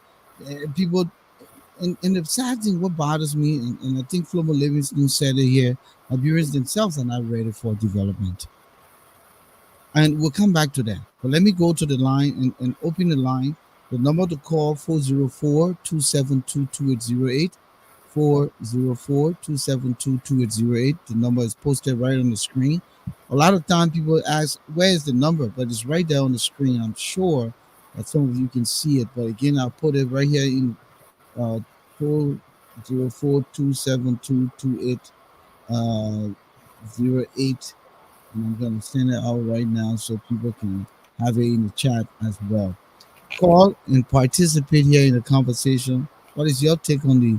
people. And the sad thing, what bothers me, and I think Flomo Livingston said it here, Iberians themselves are not ready for development. And we'll come back to that. But let me go to the line and open the line. The number to call 404-272-2808. 404-272-2808. The number is posted right on the screen. A lot of time people ask, where is the number? But it's right there on the screen. I'm sure that some of you can see it. But again, I'll put it right here in 404-272-2808. And I'm going to send it out right now so people can have it in the chat as well. Call and participate here in the conversation. What is your take on the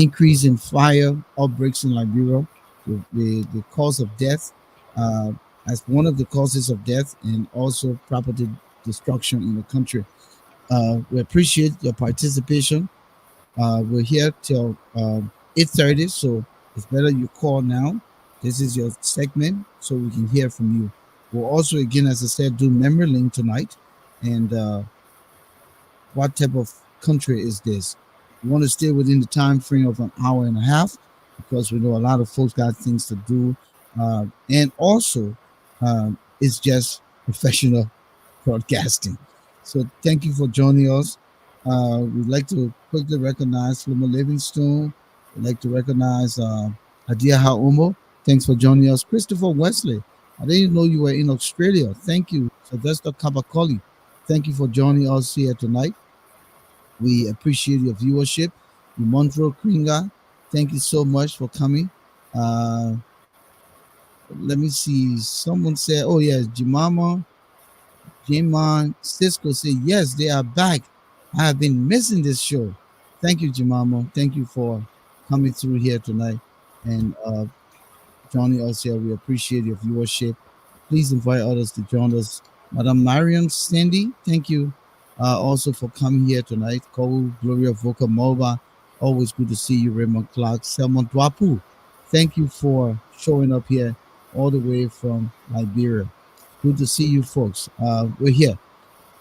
increase in fire outbreaks in Liberia, the cause of death, uh, as one of the causes of death, and also property destruction in the country? We appreciate your participation. We're here till 8:30, so it's better you call now. This is your segment, so we can hear from you. We'll also, again, as I said, do memory link tonight. And what type of country is this? We want to stay within the time frame of an hour and a half because we know a lot of folks got things to do. And also, it's just professional broadcasting. So thank you for joining us. We'd like to quickly recognize Fluma Livingstone. We'd like to recognize Adia Haumo. Thanks for joining us. Christopher Wesley. I didn't know you were in Australia. Thank you. Sylvester Kabakoli. Thank you for joining us here tonight. We appreciate your viewership. Montreux Kringa, thank you so much for coming. Uh, Let me see. Someone said, oh, yes, Jimama. Jimon Cisco said, yes, they are back. I have been missing this show. Thank you, Jimamo. Thank you for coming through here tonight and joining us here. We appreciate your viewership. Please invite others to join us. Madam Mariam Sandy, thank you also for coming here tonight. Cole, Gloria Voka Moba, always good to see you. Raymond Clark, Selmon Dwapu, thank you for showing up here all the way from Liberia. Good to see you folks. We're here.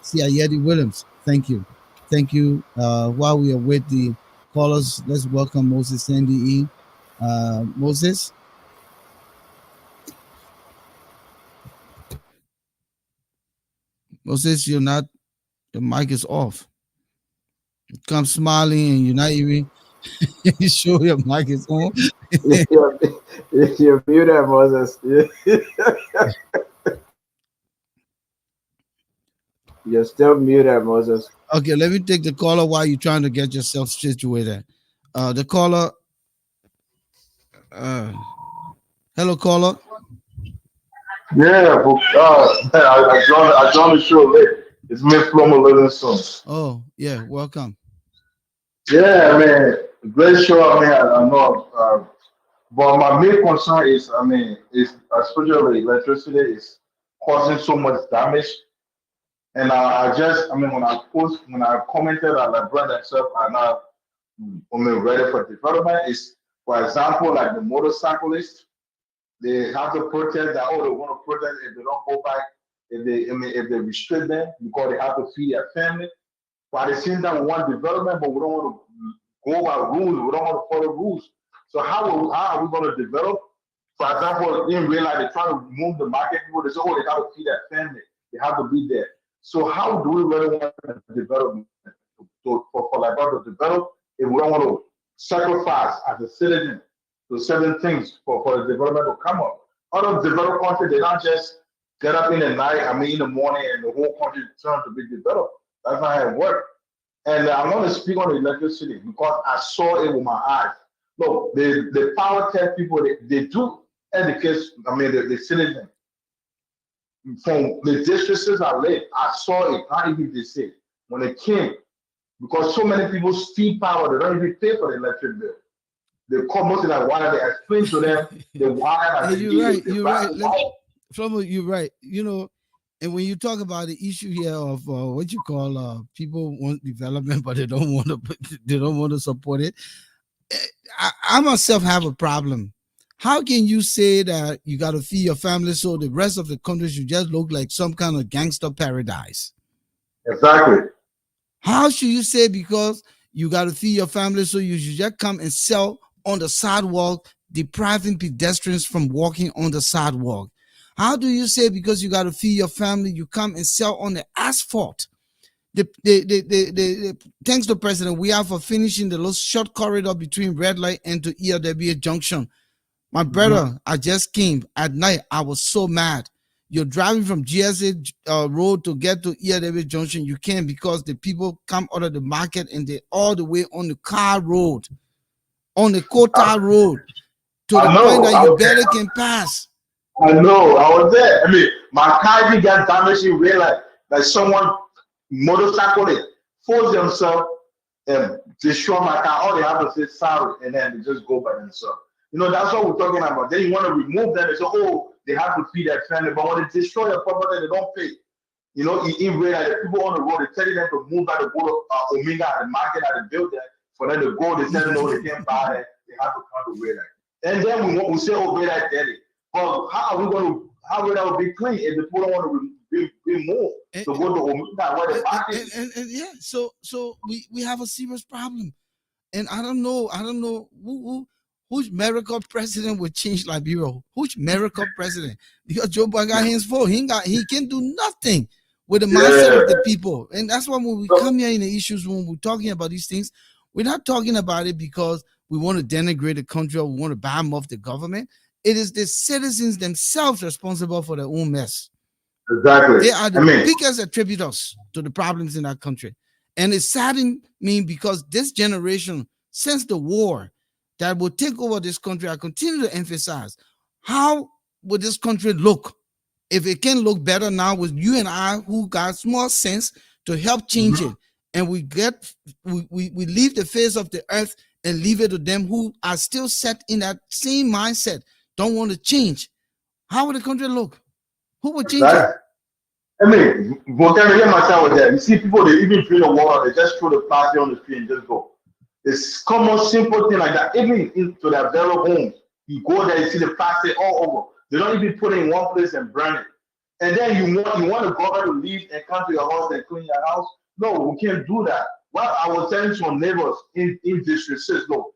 See Ayedi Williams. Thank you. Thank you. While we are with the callers, let's welcome Moses Sandy E. Moses. Moses, you're not, your mic is off. You come smiling and you're not even sure your mic is on. you're, you're muted, Moses. You're still muted, Moses. Okay, let me take the caller while you're trying to get yourself situated. The caller, uh, hello, caller. Yeah, but I joined the show late. It's me from Livingston. Oh, yeah, welcome. Yeah, man, great show. I mean, I know, but my main concern is, I mean, is especially electricity is causing so much damage. And I mean, when I commented that like brand themselves are not, I mean, ready for development. Is for example, like the motorcyclists. They have to protest that. Oh, they want to protest if they don't go back. If they, I mean, if they restrict them because they have to feed their family. But at the same time, we want development, but we don't want to go by rules. We don't want to follow rules. So how are we going to develop? For example, in real life, they try to move the market people. They say, oh, they got to feed their family. They have to be there. So how do we really want to develop for like to develop if we don't want to sacrifice as a citizen to certain things for the development to come up. Other developed countries, they don't just get up in the night, in the morning, and the whole country turns to be developed. That's not how it works. And I want to speak on electricity because I saw it with my eyes. Look, the power tech people, they do educate, the citizen. From the districts I live, I saw it, not even they say, when it came, because so many people steal power, they don't even pay for the electric bill. They call most of that water, they explain to them the water that you're right. You're right. Flomo, you're right. And when you talk about the issue here of what you call people want development, but they don't want to support it, I myself have a problem. How can you say that you got to feed your family so the rest of the country should just look like some kind of gangster paradise? Exactly. How should you say because you got to feed your family so you should just come and sell on the sidewalk, depriving pedestrians from walking on the sidewalk? How do you say because you got to feed your family, you come and sell on the asphalt? Thanks to President, we are for finishing the little short corridor between Red Light and to ELWA Junction. My brother, I just came at night. I was so mad. You're driving from GSA road to get to ELWA Junction. You can't because the people come out of the market and they all the way on the car road, on the Kota road, to the point that you barely can pass. I know, I was there. My car even got damaged in real life. Like someone motorcycle it, force themselves and destroy my car. All they have to say sorry and then they just go by themselves. That's what we're talking about. Then you want to remove them and say, oh, they have to feed their family. But when they destroy your property, they don't pay. In real life, the people on the road, they tell them to move by the go to Omega at the market at the building. For them to go, they say no, they can't buy it. They have to come to real life. And then we say, oh, real life daily. Well, how are we going to, how will that be clean if the people don't want to be moved to go to Omega where the market is? And yeah, so we have a serious problem. And I don't know whose miracle president would change Liberia. Whose miracle president? Because Joe Biden got hands full. He can do nothing with the mindset of the people. And that's why when we come here in the issues, when we're talking about these things, we're not talking about it because we want to denigrate the country or we want to bomb off the government. It is the citizens themselves responsible for their own mess. Exactly. They are the biggest attributors to the problems in our country. And it saddens me because this generation, since the war that will take over this country, I continue to emphasize, how would this country look if it can look better now with you and I who got small sense to help change it? And we leave the face of the earth and leave it to them who are still set in that same mindset, don't want to change. How would the country look? Who would change it? Volcano, hear myself with that. You see people, they even drink the water, they just throw the plastic on the street and just go. It's common, simple thing like that. Even into their very homes, you go there, you see the plastic all over. They don't even put it in one place and burn it. And then you want the government to leave and come to your house and clean your house? No, we can't do that. Well, I was telling some neighbors in district says, look,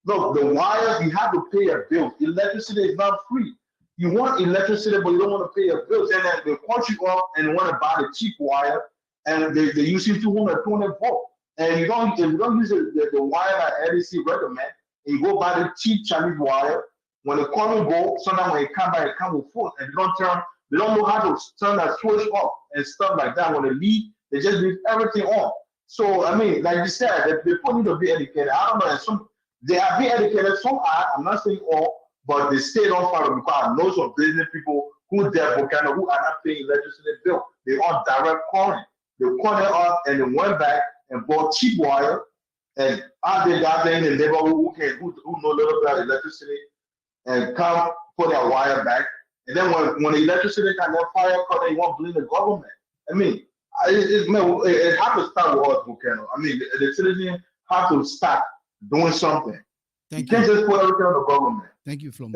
the wires, you have to pay a bill. Electricity is not free. You want electricity, but you don't want to pay your bills. And then they punch you up and want to buy the cheap wire, and they use 200 volt. And if you don't use the wire that LDC recommend, and you go buy the cheap Chinese wire, when the current go, sometimes when it come back, it come with force, and they don't know how to turn that switch off and stuff like that. When they leave, they just leave everything on. So like you said, the people need to be educated. I don't know, they are being educated. Some are. I'm not saying all. But they stay on fire because I know some business people who their Volcano who are not paying electricity bill. They on direct current. They called it off and they went back and bought cheap wire. And out there in the neighborhood who know a little bit about electricity and come put their wire back. And then when the electricity can get fire cut, they won't blame the government. It has to start with us, Volcano. The citizens have to start doing something. You can't just put everything on the government. Thank you, Flomo.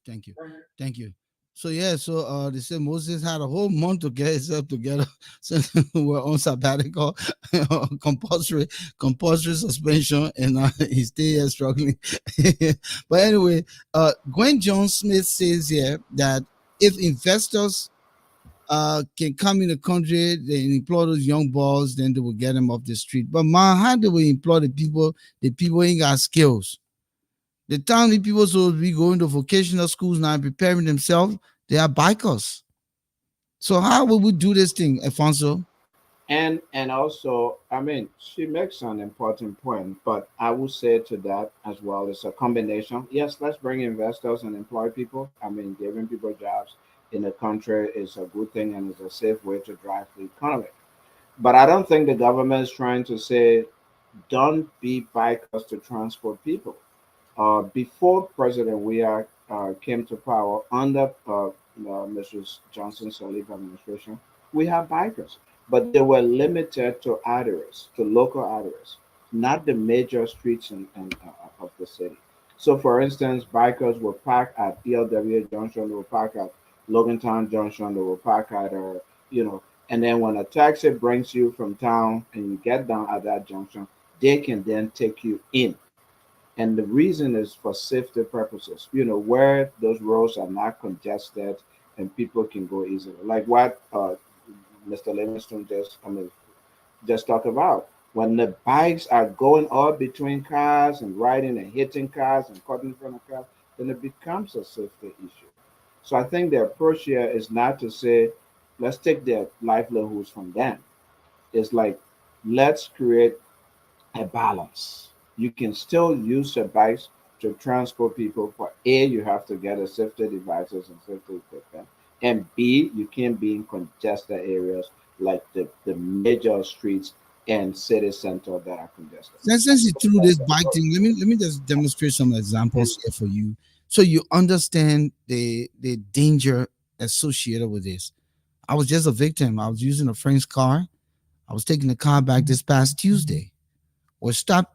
Thank you. So they said Moses had a whole month to get himself together since we're on sabbatical, compulsory suspension, and he's still here struggling. But anyway, Gwen John Smith says here that if investors can come in the country, they employ those young boys, then they will get them off the street. But man, how do we employ the people? The people ain't got skills. The time the people supposed to be going to vocational schools now and preparing themselves, they are bikers. So how will we do this thing, Alfonso? And also, I mean, she makes an important point, but I would say to that as well, it's a combination. Yes, let's bring investors and employ people. I mean, giving people jobs in the country is a good thing and is a safe way to drive the economy. But I don't think the government is trying to say, don't be bikers to transport people. Before President Weah came to power under Mrs. Johnson Sirleaf administration, we had bikers, but they were limited to arteries, to local arteries, not the major streets of the city. So, for instance, bikers will park at ELW Junction, they will park at Logantown Junction, they will park at, and then when a taxi brings you from town and you get down at that junction, they can then take you in, and the reason is for safety purposes, where those roads are not congested and people can go easily, like what Mr. Livingston just talked about. When the bikes are going all between cars and riding and hitting cars and cutting in front of cars, then it becomes a safety issue. So I think the approach here is not to say let's take their livelihoods from them. It's like let's create a balance. You can still use your bikes to transport people, but A, you have to get a safety devices and safety equipment. And B, you can't be in congested areas like the major streets and city center that are congested. Since you threw this bike thing, let me just demonstrate some examples here for you, so you understand the danger associated with this. I was just a victim. I was using a friend's car. I was taking the car back this past Tuesday. Was stopped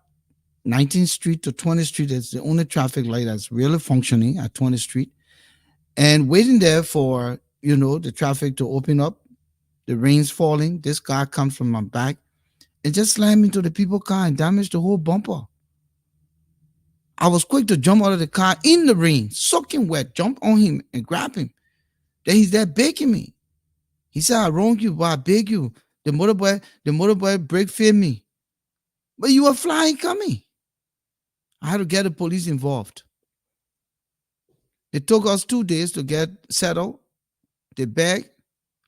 19th Street to 20th Street. It's the only traffic light that's really functioning at 20th Street. And waiting there for, the traffic to open up. The rain's falling. This car comes from my back and just slammed into the people car and damaged the whole bumper. I was quick to jump out of the car in the rain, soaking wet, jump on him and grab him. Then he's there begging me. He said, I wronged you, but I beg you. The motorboy brake failed me. But you were flying coming. I had to get the police involved. It took us 2 days to get settled. They begged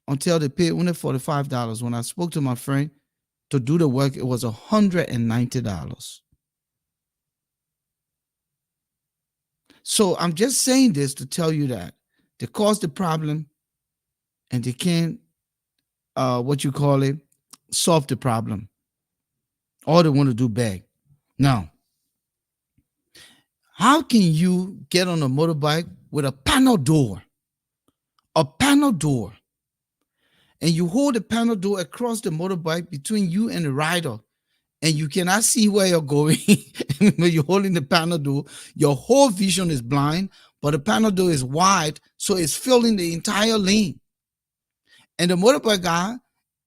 until they paid only $45. When I spoke to my friend to do the work, it was $190. So I'm just saying this to tell you that they caused the problem and they can't, solve the problem. All they want to do beg. Now, how can you get on a motorbike with a panel door? A panel door. And you hold the panel door across the motorbike between you and the rider, and you cannot see where you're going. When you're holding the panel door, your whole vision is blind, but the panel door is wide, so it's filling the entire lane. And the motorbike guy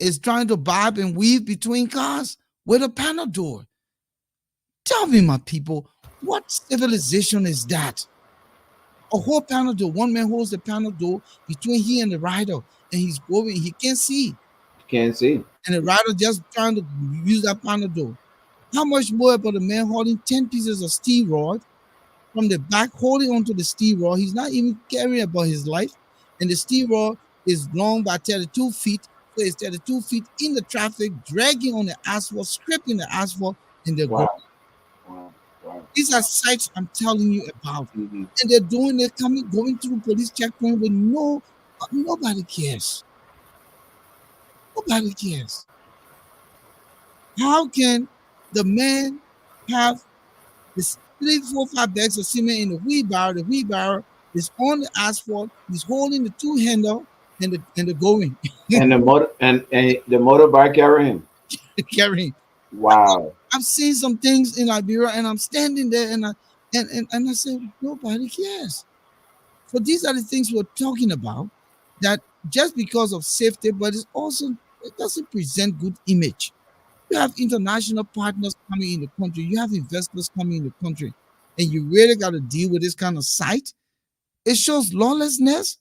is trying to bob and weave between cars with a panel door. Tell me, my people, what civilization is that? A whole panel door. One man holds the panel door between he and the rider, and he's going. He can't see, You can't see. and the rider just trying to use that panel door. How much more about a man holding 10 pieces of steel rod from the back, holding onto the steel rod? He's not even caring about his life, and the steel rod is long by 32 feet. So it's 32 feet in the traffic, dragging on the asphalt, scraping the asphalt, and they're going. Wow. Wow. Wow. These are sites I'm telling you about. Mhm. And they're going through police checkpoint with nobody cares. Nobody cares. How can the man have this 3, 4, 5 bags of cement in the wheelbarrow? The wheelbarrow is on the asphalt. He's holding the two handle and the going And the motorbike carrying. carrying. Wow. I've seen some things in Liberia, and I'm standing there, and I said, nobody cares. So these are the things we're talking about. That just because of safety, but it doesn't present good image. You have international partners coming in the country. You have investors coming in the country, and you really got to deal with this kind of site. It shows lawlessness.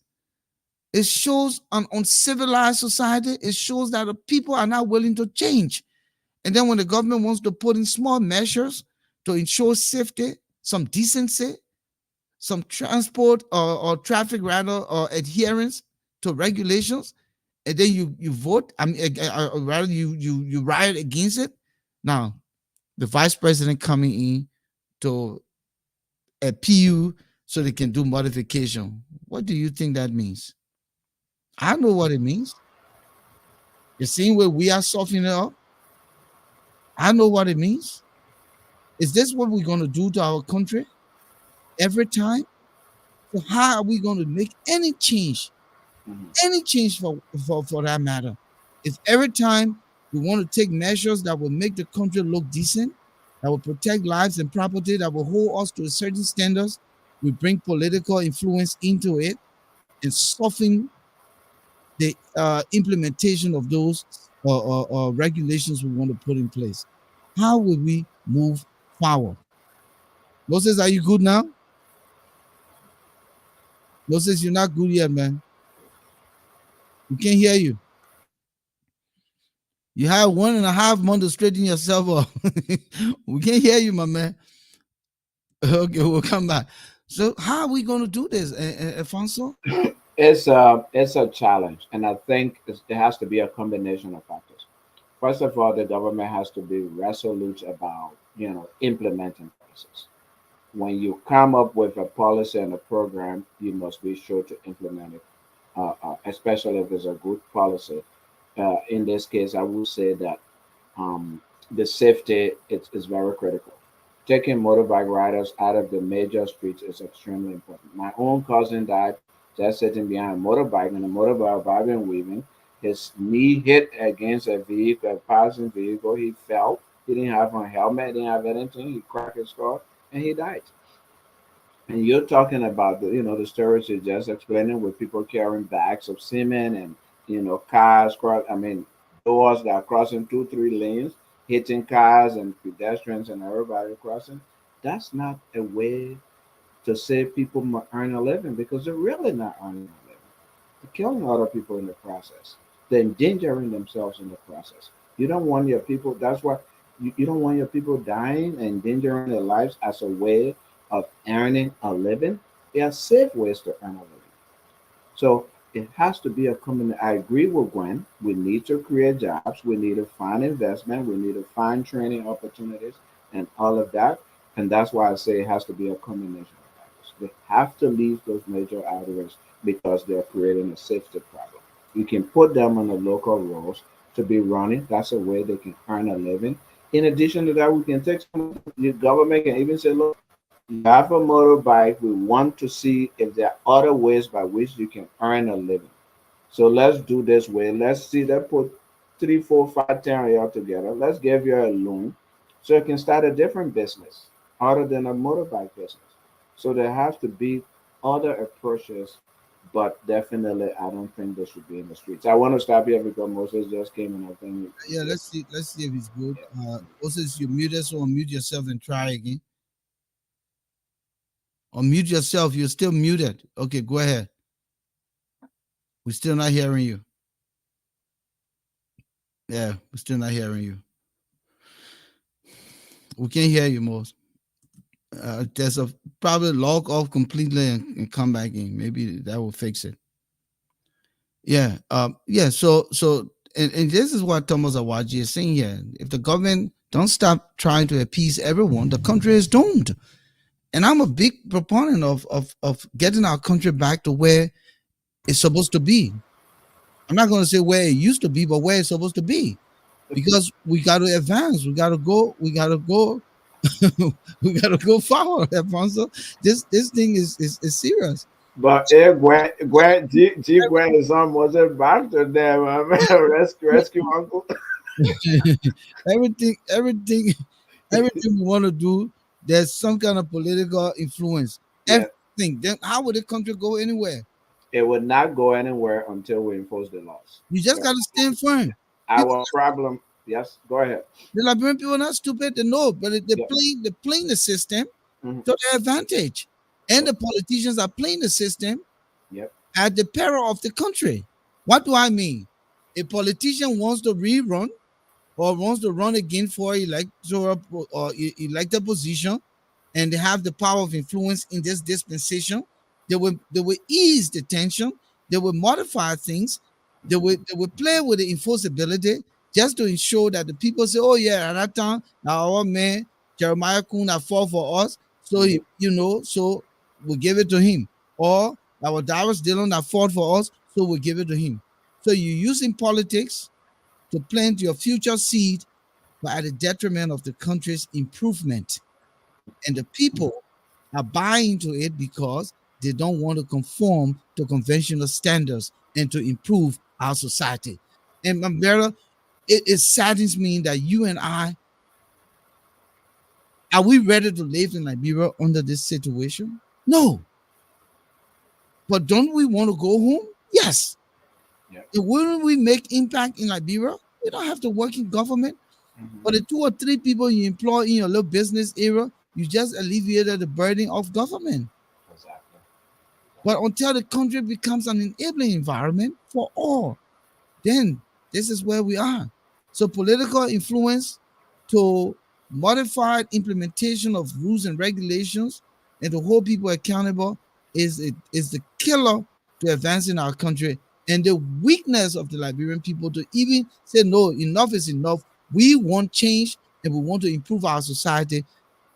It shows an uncivilized society. It shows that the people are not willing to change. And then when the government wants to put in small measures to ensure safety, some decency, some transport or traffic rather or adherence to regulations, and then you vote. I mean, rather you riot against it. Now, the vice president coming in to appeal so they can do modification. What do you think that means? I know what it means. The same way we are softening it up. I know what it means. Is this what we're going to do to our country every time? So how are we going to make any change? Mhm. Any change for that matter? If every time we want to take measures that will make the country look decent, that will protect lives and property, that will hold us to a certain standards, we bring political influence into it and soften the implementation of those regulations we want to put in place. How will we move forward? Moses, are you good now? Moses, you're not good yet, man. We can't hear you. You have 1.5 months to straighten yourself up. We can't hear you, my man. Okay, we'll come back. So, how are we going to do this, Alfonso? It's a challenge, and I think it has to be a combination of factors. First of all, the government has to be resolute about implementing policies. When you come up with a policy and a program, you must be sure to implement it, especially if it's a good policy. In this case, I would say that um, the safety is very critical. Taking motorbike riders out of the major streets is extremely important. My own cousin died just sitting behind a motorbike and a motorbike vibing weaving. His knee hit against a vehicle, a passing vehicle. He fell. He didn't have a helmet, didn't have anything. He cracked his skull and he died. And you're talking about the stories you're just explaining with people carrying bags of cement and cars cross. I mean, doors that are crossing 2, 3 lanes, hitting cars and pedestrians and everybody crossing. That's not a way to say people earn a living because they're really not earning a living. They're killing other people in the process. They're endangering themselves in the process. You don't want your people. That's why you don't want your people dying and endangering their lives as a way of earning a living. There are safe ways to earn a living. So it has to be a common. I agree with Gwen. We need to create jobs. We need to find investment. We need to find training opportunities and all of that. And that's why I say it has to be a combination of factors. They have to leave those major arteries because they're creating a safety problem. You can put them on the local roads to be running. That's a way they can earn a living. In addition to that, we can take some. The government can even say, look, you have a motorbike. We want to see if there are other ways by which you can earn a living. So let's do this way. Let's see. Let's put 3, 4, 5, 10 of y'all together. Let's give you a loan so you can start a different business other than a motorbike business. So there has to be other approaches, but definitely I don't think they should be in the streets. I want to stop here because Moses just came and I think Yeah, let's see. Let's see if it's good. Moses, you muted, so unmute yourself and try again. Unmute yourself. You're still muted. Okay, go ahead. We're still not hearing you. Yeah, we're still not hearing you. We can't hear you, Moses. There's a probably log off completely and come back in. Maybe that will fix it. Yeah. Yeah. And this is what Thomas Awaji is saying here. If the government don't stop trying to appease everyone, the country is doomed. And I'm a big proponent of getting our country back to where it's supposed to be. I'm not going to say where it used to be, but where it's supposed to be, because we got to advance. We got to go. We got to go. We got to go forward, Alfonso. This thing is serious. but G Gwen is almost a doctor there, my man. Rescue uncle. everything, everything, everything we want to do, there's some kind of political influence. Yeah, Everything. Then how would the country go anywhere? it would not go anywhere until we enforce the laws. You just Yeah. got to stand firm. Our problem, yes, go ahead. The Liberian people are not stupid. They know, but Yep. they're playing the system Mhm. to their advantage, and Yep. the politicians are playing the system Yep. at the peril of the country. What do I mean? A politician wants to rerun or wants to run again for electoral or elected position, and they have the power of influence in this dispensation, they will ease the tension, they will modify things, they will play with the enforceability just to ensure that the people say, oh yeah, at that time, now our man Jeremiah Kuna fought for us, so so we give it to him. Or our Darius Dillon that fought for us, so we give it to him. So you're using politics to plant your future seed, but at the detriment of the country's improvement. And the people are buying into it because they don't want to conform to conventional standards and to improve our society. And my brother, it saddens me that you and I are we ready to live in Liberia under this situation? No. But don't we want to go home? Yes. Yeah. And wouldn't we make impact in Liberia? We don't have to work in government. But the 2 or 3 people you employ in your little business area, you just alleviated the burden of government. Exactly. But until the country becomes an enabling environment for all, then this is where we are. So political influence to modified implementation of rules and regulations and to hold people accountable is the killer to advancing our country. And the weakness of the Liberian people to even say, no, enough is enough. We want change and we want to improve our society.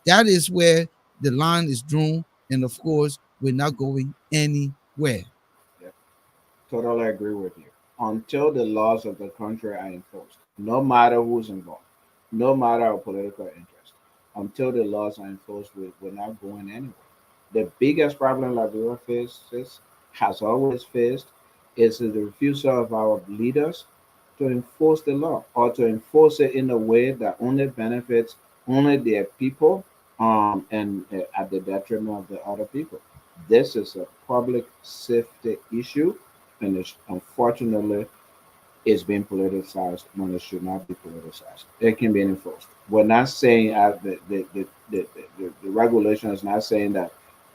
That is where the line is drawn. And of course, we're not going anywhere. Yeah. Totally agree with you. Until the laws of the country are enforced, no matter who's involved, no matter our political interest, until the laws are enforced, we're not going anywhere. The biggest problem Liberia faces, has always faced, is the refusal of our leaders to enforce the law or to enforce it in a way that only benefits only their people and at the detriment of the other people. This is a public safety issue, and it's, unfortunately, it's being politicized when it should not be politicized. It can be enforced. We're not saying the regulation is not saying that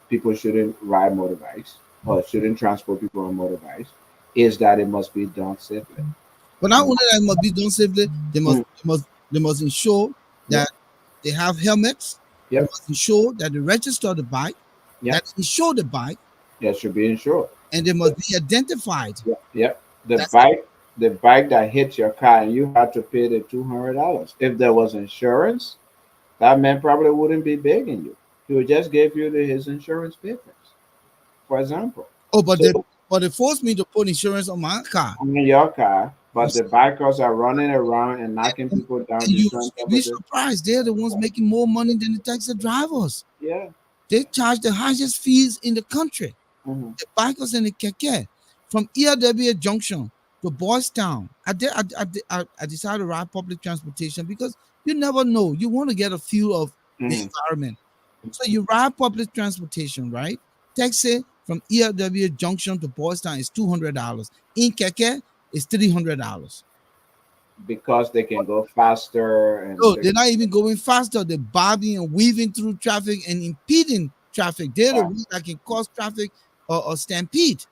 people shouldn't ride motorbikes or shouldn't transport people on motorbikes. Is that it must be done safely. But not only that it must be done safely, they must ensure Yep. that they have helmets. They Yep. must ensure that they register the bike, Yep. that insure the bike, That should be insured. and they must be identified. Yep. Yep. That's The bike that hits your car and you had to pay the $200. If there was insurance, that man probably wouldn't be begging you. He would just give you his insurance papers, for example. Oh, but So they forced me to put insurance on my car. on your car, but the bikers are running around and knocking people down And just you trying to be it. surprised. They're the ones making more money than the taxi drivers. Yeah. They charge the highest fees in the country. Mhm. The bikers and the keke from ERW Junction to Boys Town. I decided to ride public transportation because you never know. You want to get a feel of the Mhm. environment. So you ride public transportation, right? Taxi from ERW Junction to Boys Town is $200. In keke is $300. Because they can go faster and No, they're not even going faster. They're bobbing and weaving through traffic and impeding traffic. They're the ones that can cause traffic or stampede.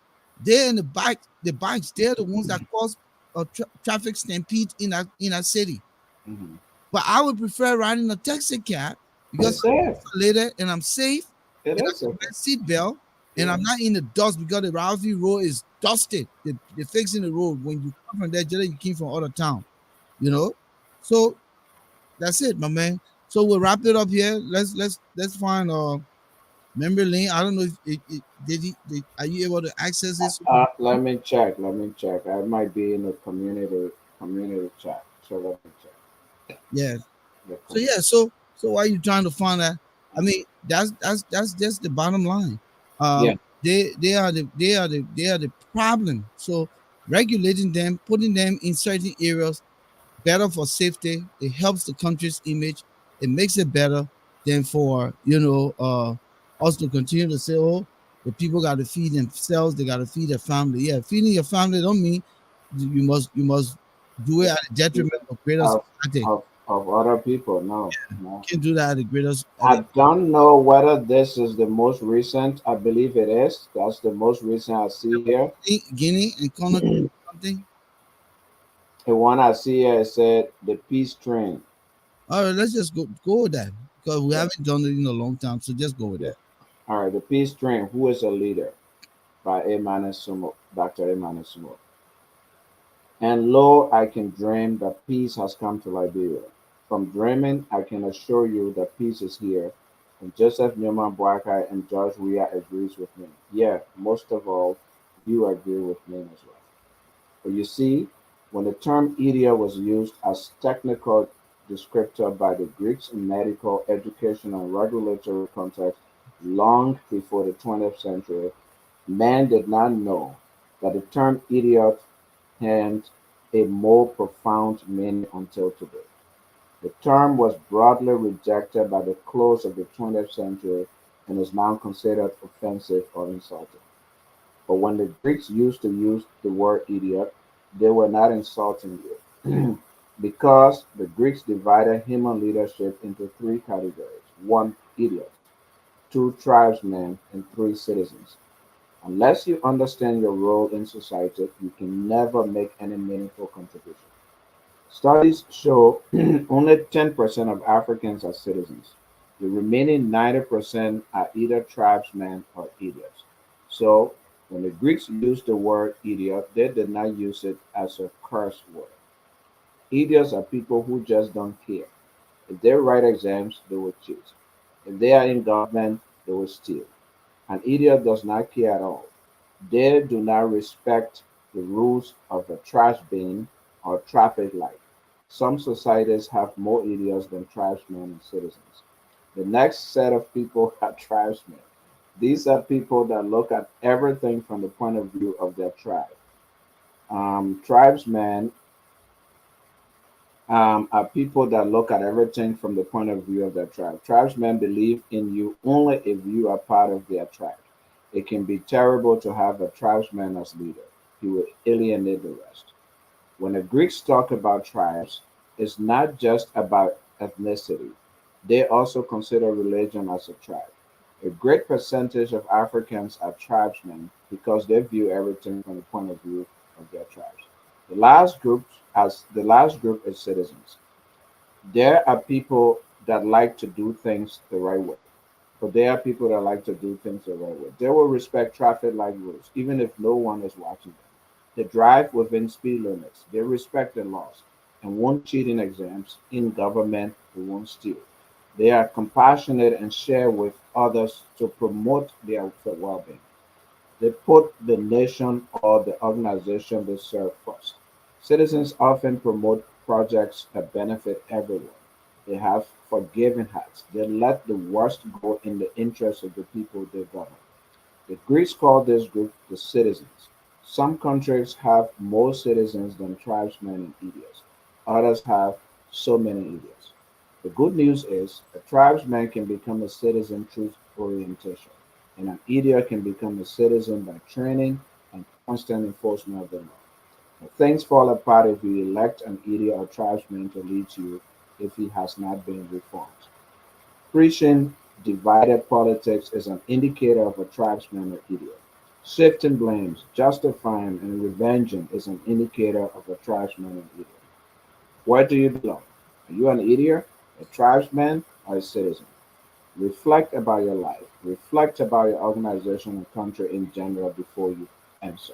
They're in the bikes. They're the ones that cause a traffic stampede in a city. Mhm. But I would prefer riding a taxi cab because It's safe. I'm later and I'm safe It and I is can safe. wear seatbelt and Yeah. I'm not in the dust because the Ralphie Road is dusted. They're fixing the road when you come from there, just like you came from out of town, you know. So that's it, my man. So we'll wrap it up here. Let's find memory lane. I don't know if are you able to access this? Let me check. Let me check. I might be in the community chat. So let me check. Yeah. The So yeah, so why are you trying to find that? I mean, that's just the bottom line. Yeah. They are the problem. So regulating them, putting them in certain areas, better for safety. It helps the country's image. It makes it better than for us to continue to say, oh, the people got to feed themselves, they got to feed their family. Yeah, feeding your family don't mean you must do it at the detriment of greater Of, society. of other people. No, no. Can't do that at the greatest. I don't know whether this is the most recent. I believe it is. That's the most recent I see here. Guinea and Conakry something. The one I see here said the peace train. All right, let's just go with that because we Yeah, haven't done it in a long time. So just go with yeah. that. All right, the peace train. Who is a leader? By Sumo, Dr. Sumo. And lo, I can dream that peace has come to Liberia. From dreaming, I can assure you that peace is here. And Joseph Newman Boakai and George Weah agrees with me. Yeah, most of all, you agree with me as well. But you see, when the term idiot was used as technical descriptor by the Greeks in medical, education, and regulatory context long before the 20th century, man did not know that the term idiot had a more profound meaning until today. The term was broadly rejected by the close of the 20th century and is now considered offensive or insulting. But when the Greeks used to use the word idiot, they were not insulting you. Because the Greeks divided human leadership into three categories: one, idiot; two, tribesmen; and three, citizens. Unless you understand your role in society, you can never make any meaningful contribution. Studies show only 10% of Africans are citizens. The remaining 90% are either tribesmen or idiots. So, when the Greeks used the word idiot, they did not use it as a curse word. Idiots are people who just don't care. If they write exams, they will cheat. If they are in government, they will steal. An idiot does not care at all. They do not respect the rules of a trash bin or traffic light. Some societies have more idiots than tribesmen and citizens. The next set of people are tribesmen. These are people that look at everything from the point of view of their tribe. Tribesmen are people that look at everything from the point of view of their tribe. Tribesmen believe in you only if you are part of their tribe. It can be terrible to have a tribesman as leader. He will alienate the rest. When the Greeks talk about tribes, it's not just about ethnicity. They also consider religion as a tribe. A great percentage of Africans are tribesmen because they view everything from the point of view of their tribes. The last group is citizens. There are people that like to do things the right way. But there are people that like to do things the right way. They will respect traffic light rules, even if no one is watching them. They drive within speed limits. They respect the laws and won't cheat in exams. In government, they won't steal. They are compassionate and share with others to promote their well being. They put the nation or the organization they serve first. Citizens often promote projects that benefit everyone. They have forgiving hearts. They let the worst go in the interest of the people they govern. The Greeks call this group the citizens. Some countries have more citizens than tribesmen and idiots. Others have so many idiots. The good news is a tribesman can become a citizen through orientation, and an idiot can become a citizen by training and constant enforcement of the law. Things fall apart if you elect an idiot or tribesman to lead you if he has not been reformed. Preaching divided politics is an indicator of a tribesman or idiot. Shifting blames, justifying, and revenging is an indicator of a tribesman or idiot. Where do you belong? Are you an idiot, a tribesman, or a citizen? Reflect about your life. Reflect about your organization and country in general before you answer.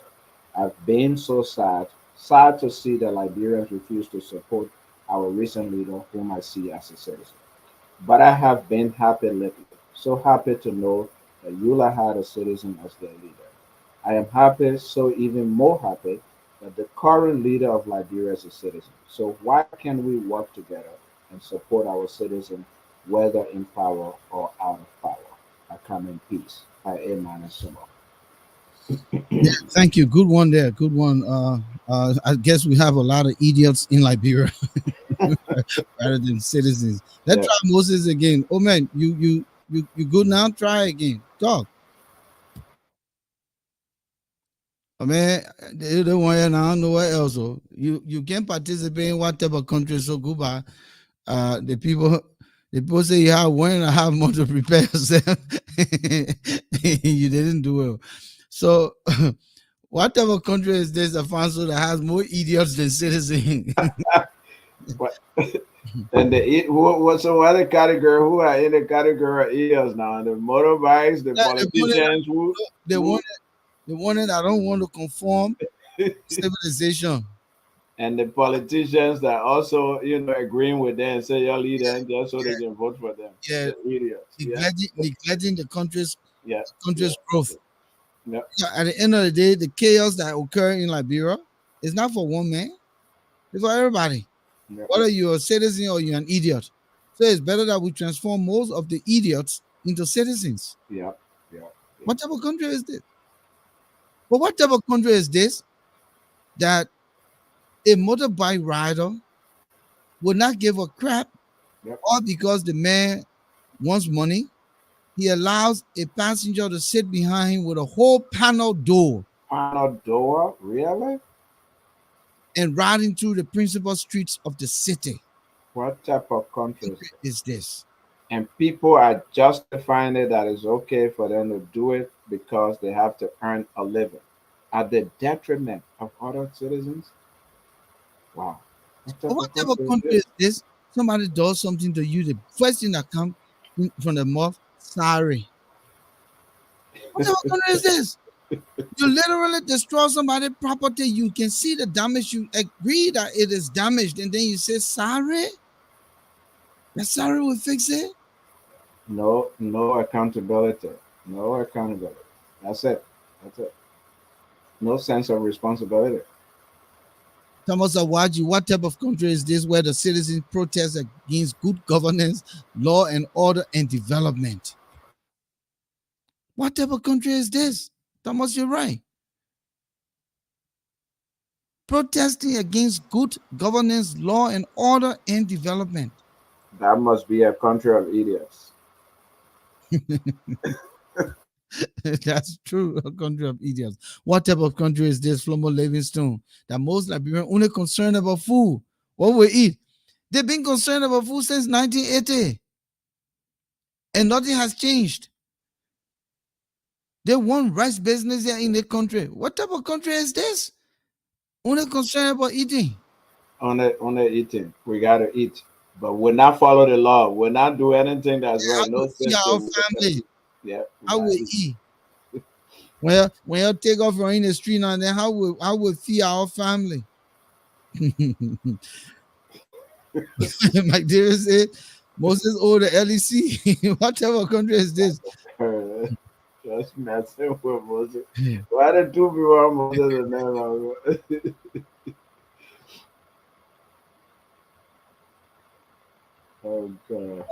I've been so sad to see that Liberians refuse to support our recent leader, whom I see as a citizen. But I have been happy lately, so happy to know that Eula had a citizen as their leader. I am happy, so even more happy, that the current leader of Liberia is a citizen. So why can't we work together and support our citizens, whether in power or out of power? I come in peace. By Amen and Sumo. Yeah, thank you. Good one there. Good one. I guess we have a lot of idiots in Liberia rather than citizens. Let's Yeah. try Moses again. Oh man, you good now? Try again. Talk. I mean, they want you now nowhere else. So you can participate in whatever country. So goodbye. the people say you have 1.5 months to prepare yourself. You didn't do it. So, whatever country is this, Alfonso, that has more idiots than citizens? What? And what's the other category? Who are in the category of idiots now? The motorbikes, the politicians, the one that don't want to conform civilization. And the politicians that also, agreeing with them and say your leader just so they can vote for them. Yeah, the idiots. neglecting the country's growth. Yeah. At the end of the day, the chaos that occur in Liberia is not for one man; it's for everybody. Yeah. Whether you're a citizen or you're an idiot. So it's better that we transform most of the idiots into citizens. Yeah. What type of country is this? But what type of country is this that a motorbike rider would not give a crap, all because the man wants money? He allows a passenger to sit behind him with a whole panel door. Panel door? Really? And riding through the principal streets of the city. What type of country is this? And people are justifying it that it's okay for them to do it because they have to earn a living at the detriment of other citizens. Wow. What type of country is this? Somebody does something to you, the first thing that comes from the mouth, sorry. What type of country is this? You literally destroy somebody's property. You can see the damage. You agree that it is damaged, and then you say sorry. That sorry will fix it. No accountability. No accountability. That's it. No sense of responsibility. Thomas Awaji, what type of country is this where the citizens protest against good governance, law and order, and development? What type of country is this? Thomas, you're right. Protesting against good governance, law and order, and development. That must be a country of idiots. That's true, a country of idiots. What type of country is this, Flomo Livingstone? That most Liberians only concerned about food, what we eat. They've been concerned about food since 1980. And nothing has changed. They want rice business here in the country. What type of country is this? Only concerned about eating. Only eating. We gotta eat. But we'll not follow the law. We'll not do anything that's right. No our family. Yeah. How we eat. When you take off in the street now, then how we feed our family? Mike Davis said, Moses owed the LEC. What type of country is this? Just messing with Moses. Why the two people Moses and them? Oh God.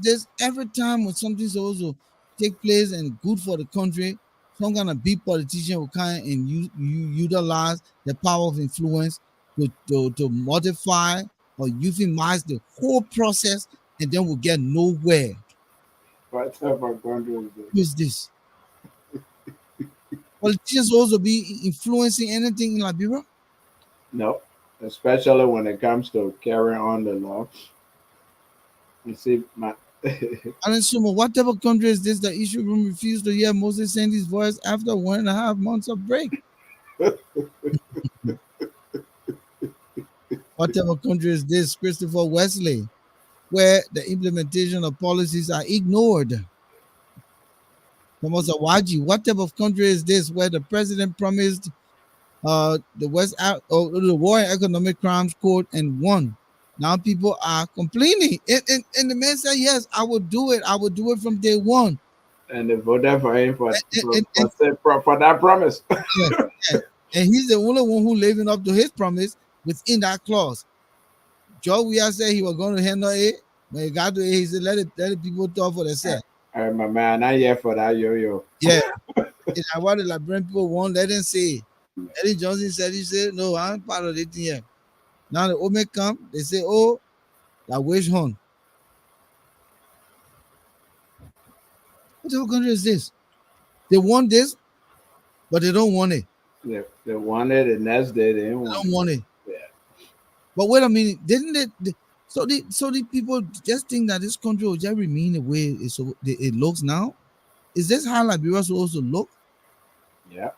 There's every time when something's supposed to take place and good for the country, some kind of big politician will come and you utilize the power of influence to modify or euphemize the whole process, and then we'll get nowhere. What type of country is this? Who is this? Politicians also be influencing anything in Liberia? No, especially when it comes to carrying on the law. You see, Alan Sumo, what type of country is this? The issue room refused to hear Moses Sandy's voice after 1.5 months of break. What type of country is this, Christopher Wesley, where the implementation of policies are ignored? Thomas Awaji, what type of country is this where the president promised the War and Economic Crimes Court and won? Now people are complaining. And the man said, yes, I will do it. I will do it from day one. And they voted for him for that promise. Yeah. And he's the only one who living up to his promise within that clause. Joe Weah said he was going to handle it. When he got to it, he said, let the people talk for themselves. All right, my man, not yet for that yo-yo. Yeah. And I want the Liberian people won't let him say. Eddie Johnson said, no, I'm part of it here. Now the Ome come, they say, oh, that wage hunt. What type of country is this? They want this, but they don't want it. Yeah, they want it, and next day they don't want it. Yeah. But wait a minute, didn't it? So the people just think that this country will just remain the way it looks now. Is this how Liberia supposed to look? Yeah.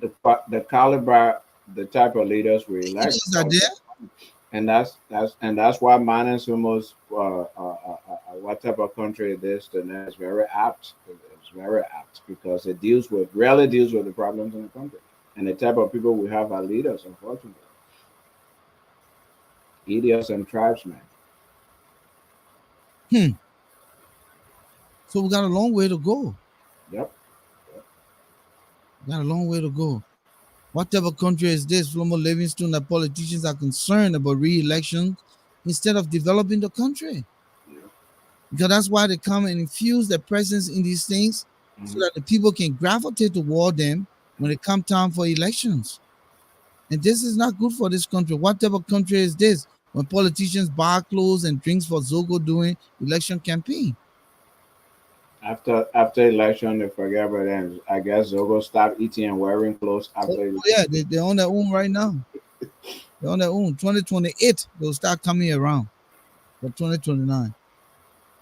The caliber, the type of leaders we elect, Leaders are there. and that's why minus almost what type of country it is. The name is very apt. It's very apt because it rarely deals with the problems in the country, and the type of people we have are leaders, unfortunately, idiots and tribesmen. Hmm. So we got a long way to go. Yep. We got a long way to go. What type of country is this, Flomo Livingston, that politicians are concerned about re-election instead of developing the country? Yeah. Because that's why they come and infuse their presence in these things so that the people can gravitate toward them when it come time for elections. And this is not good for this country. What type of country is this when politicians buy clothes and drinks for Zogo during election campaign? After election, they forget about them. I guess they'll go stop eating and wearing clothes after. Oh, yeah, they're on their own right now. They're on their own. 2028, they'll start coming around for 2029.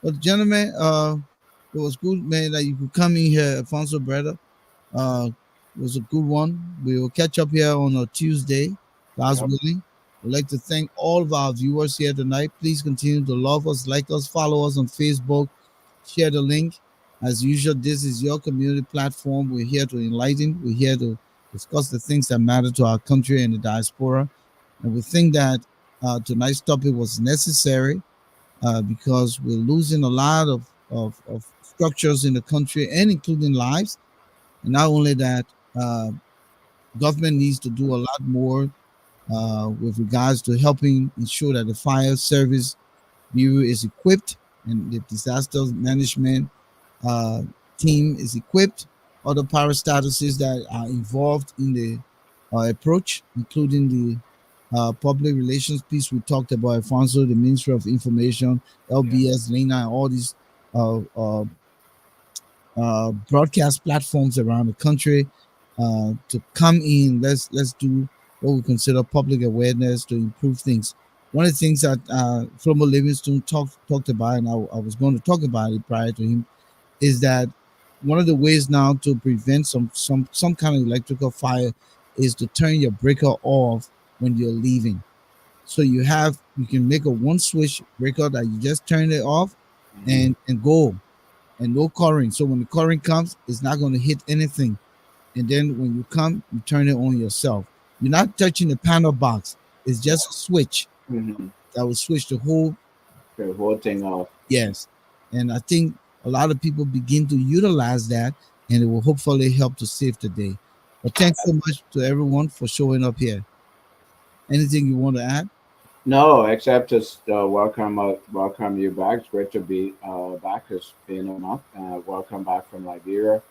But gentlemen, it was good, man, that you could come in here, Alphonso, brother. It was a good one. We will catch up here on a Tuesday, God's willing. I'd like to thank all of our viewers here tonight. Please continue to love us, like us, follow us on Facebook, share the link. As usual, this is your community platform. We're here to enlighten. We're here to discuss the things that matter to our country and the diaspora. And we think that tonight's topic was necessary because we're losing a lot of structures in the country and including lives. And not only that, government needs to do a lot more with regards to helping ensure that the fire service bureau is equipped and the disaster management team is equipped. Other parastatuses that are involved in the approach, including the public relations piece we talked about, Alfonso, the Ministry of Information, LBS, Lena, and all these uh, uh, broadcast platforms around the country to come in. Let's do what we consider public awareness to improve things. One of the things that Flomo Livingston talked about, and I was going to talk about it prior to him, is that one of the ways now to prevent some kind of electrical fire is to turn your breaker off when you're leaving. So you can make a one switch breaker that you just turn it off and go, and no current. So when the current comes, it's not going to hit anything. And then when you come, you turn it on yourself. You're not touching the panel box. It's just a switch that will switch the whole thing off. Yes. And I think a lot of people begin to utilize that, and it will hopefully help to save the day. But thanks so much to everyone for showing up here. Anything you want to add? No, except to welcome you back. It's great to be back. It's been a month. Welcome back from Liberia.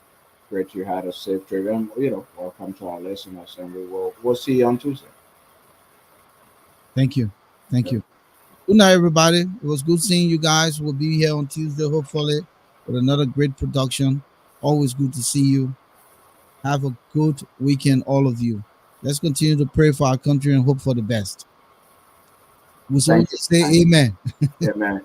Great you had a safe trip, and welcome to our listeners. And we'll see you on Tuesday. Thank you. Good night, everybody. It was good seeing you guys. We'll be here on Tuesday, hopefully, with another great production. Always good to see you. Have a good weekend, all of you. Let's continue to pray for our country and hope for the best. We say amen. Amen.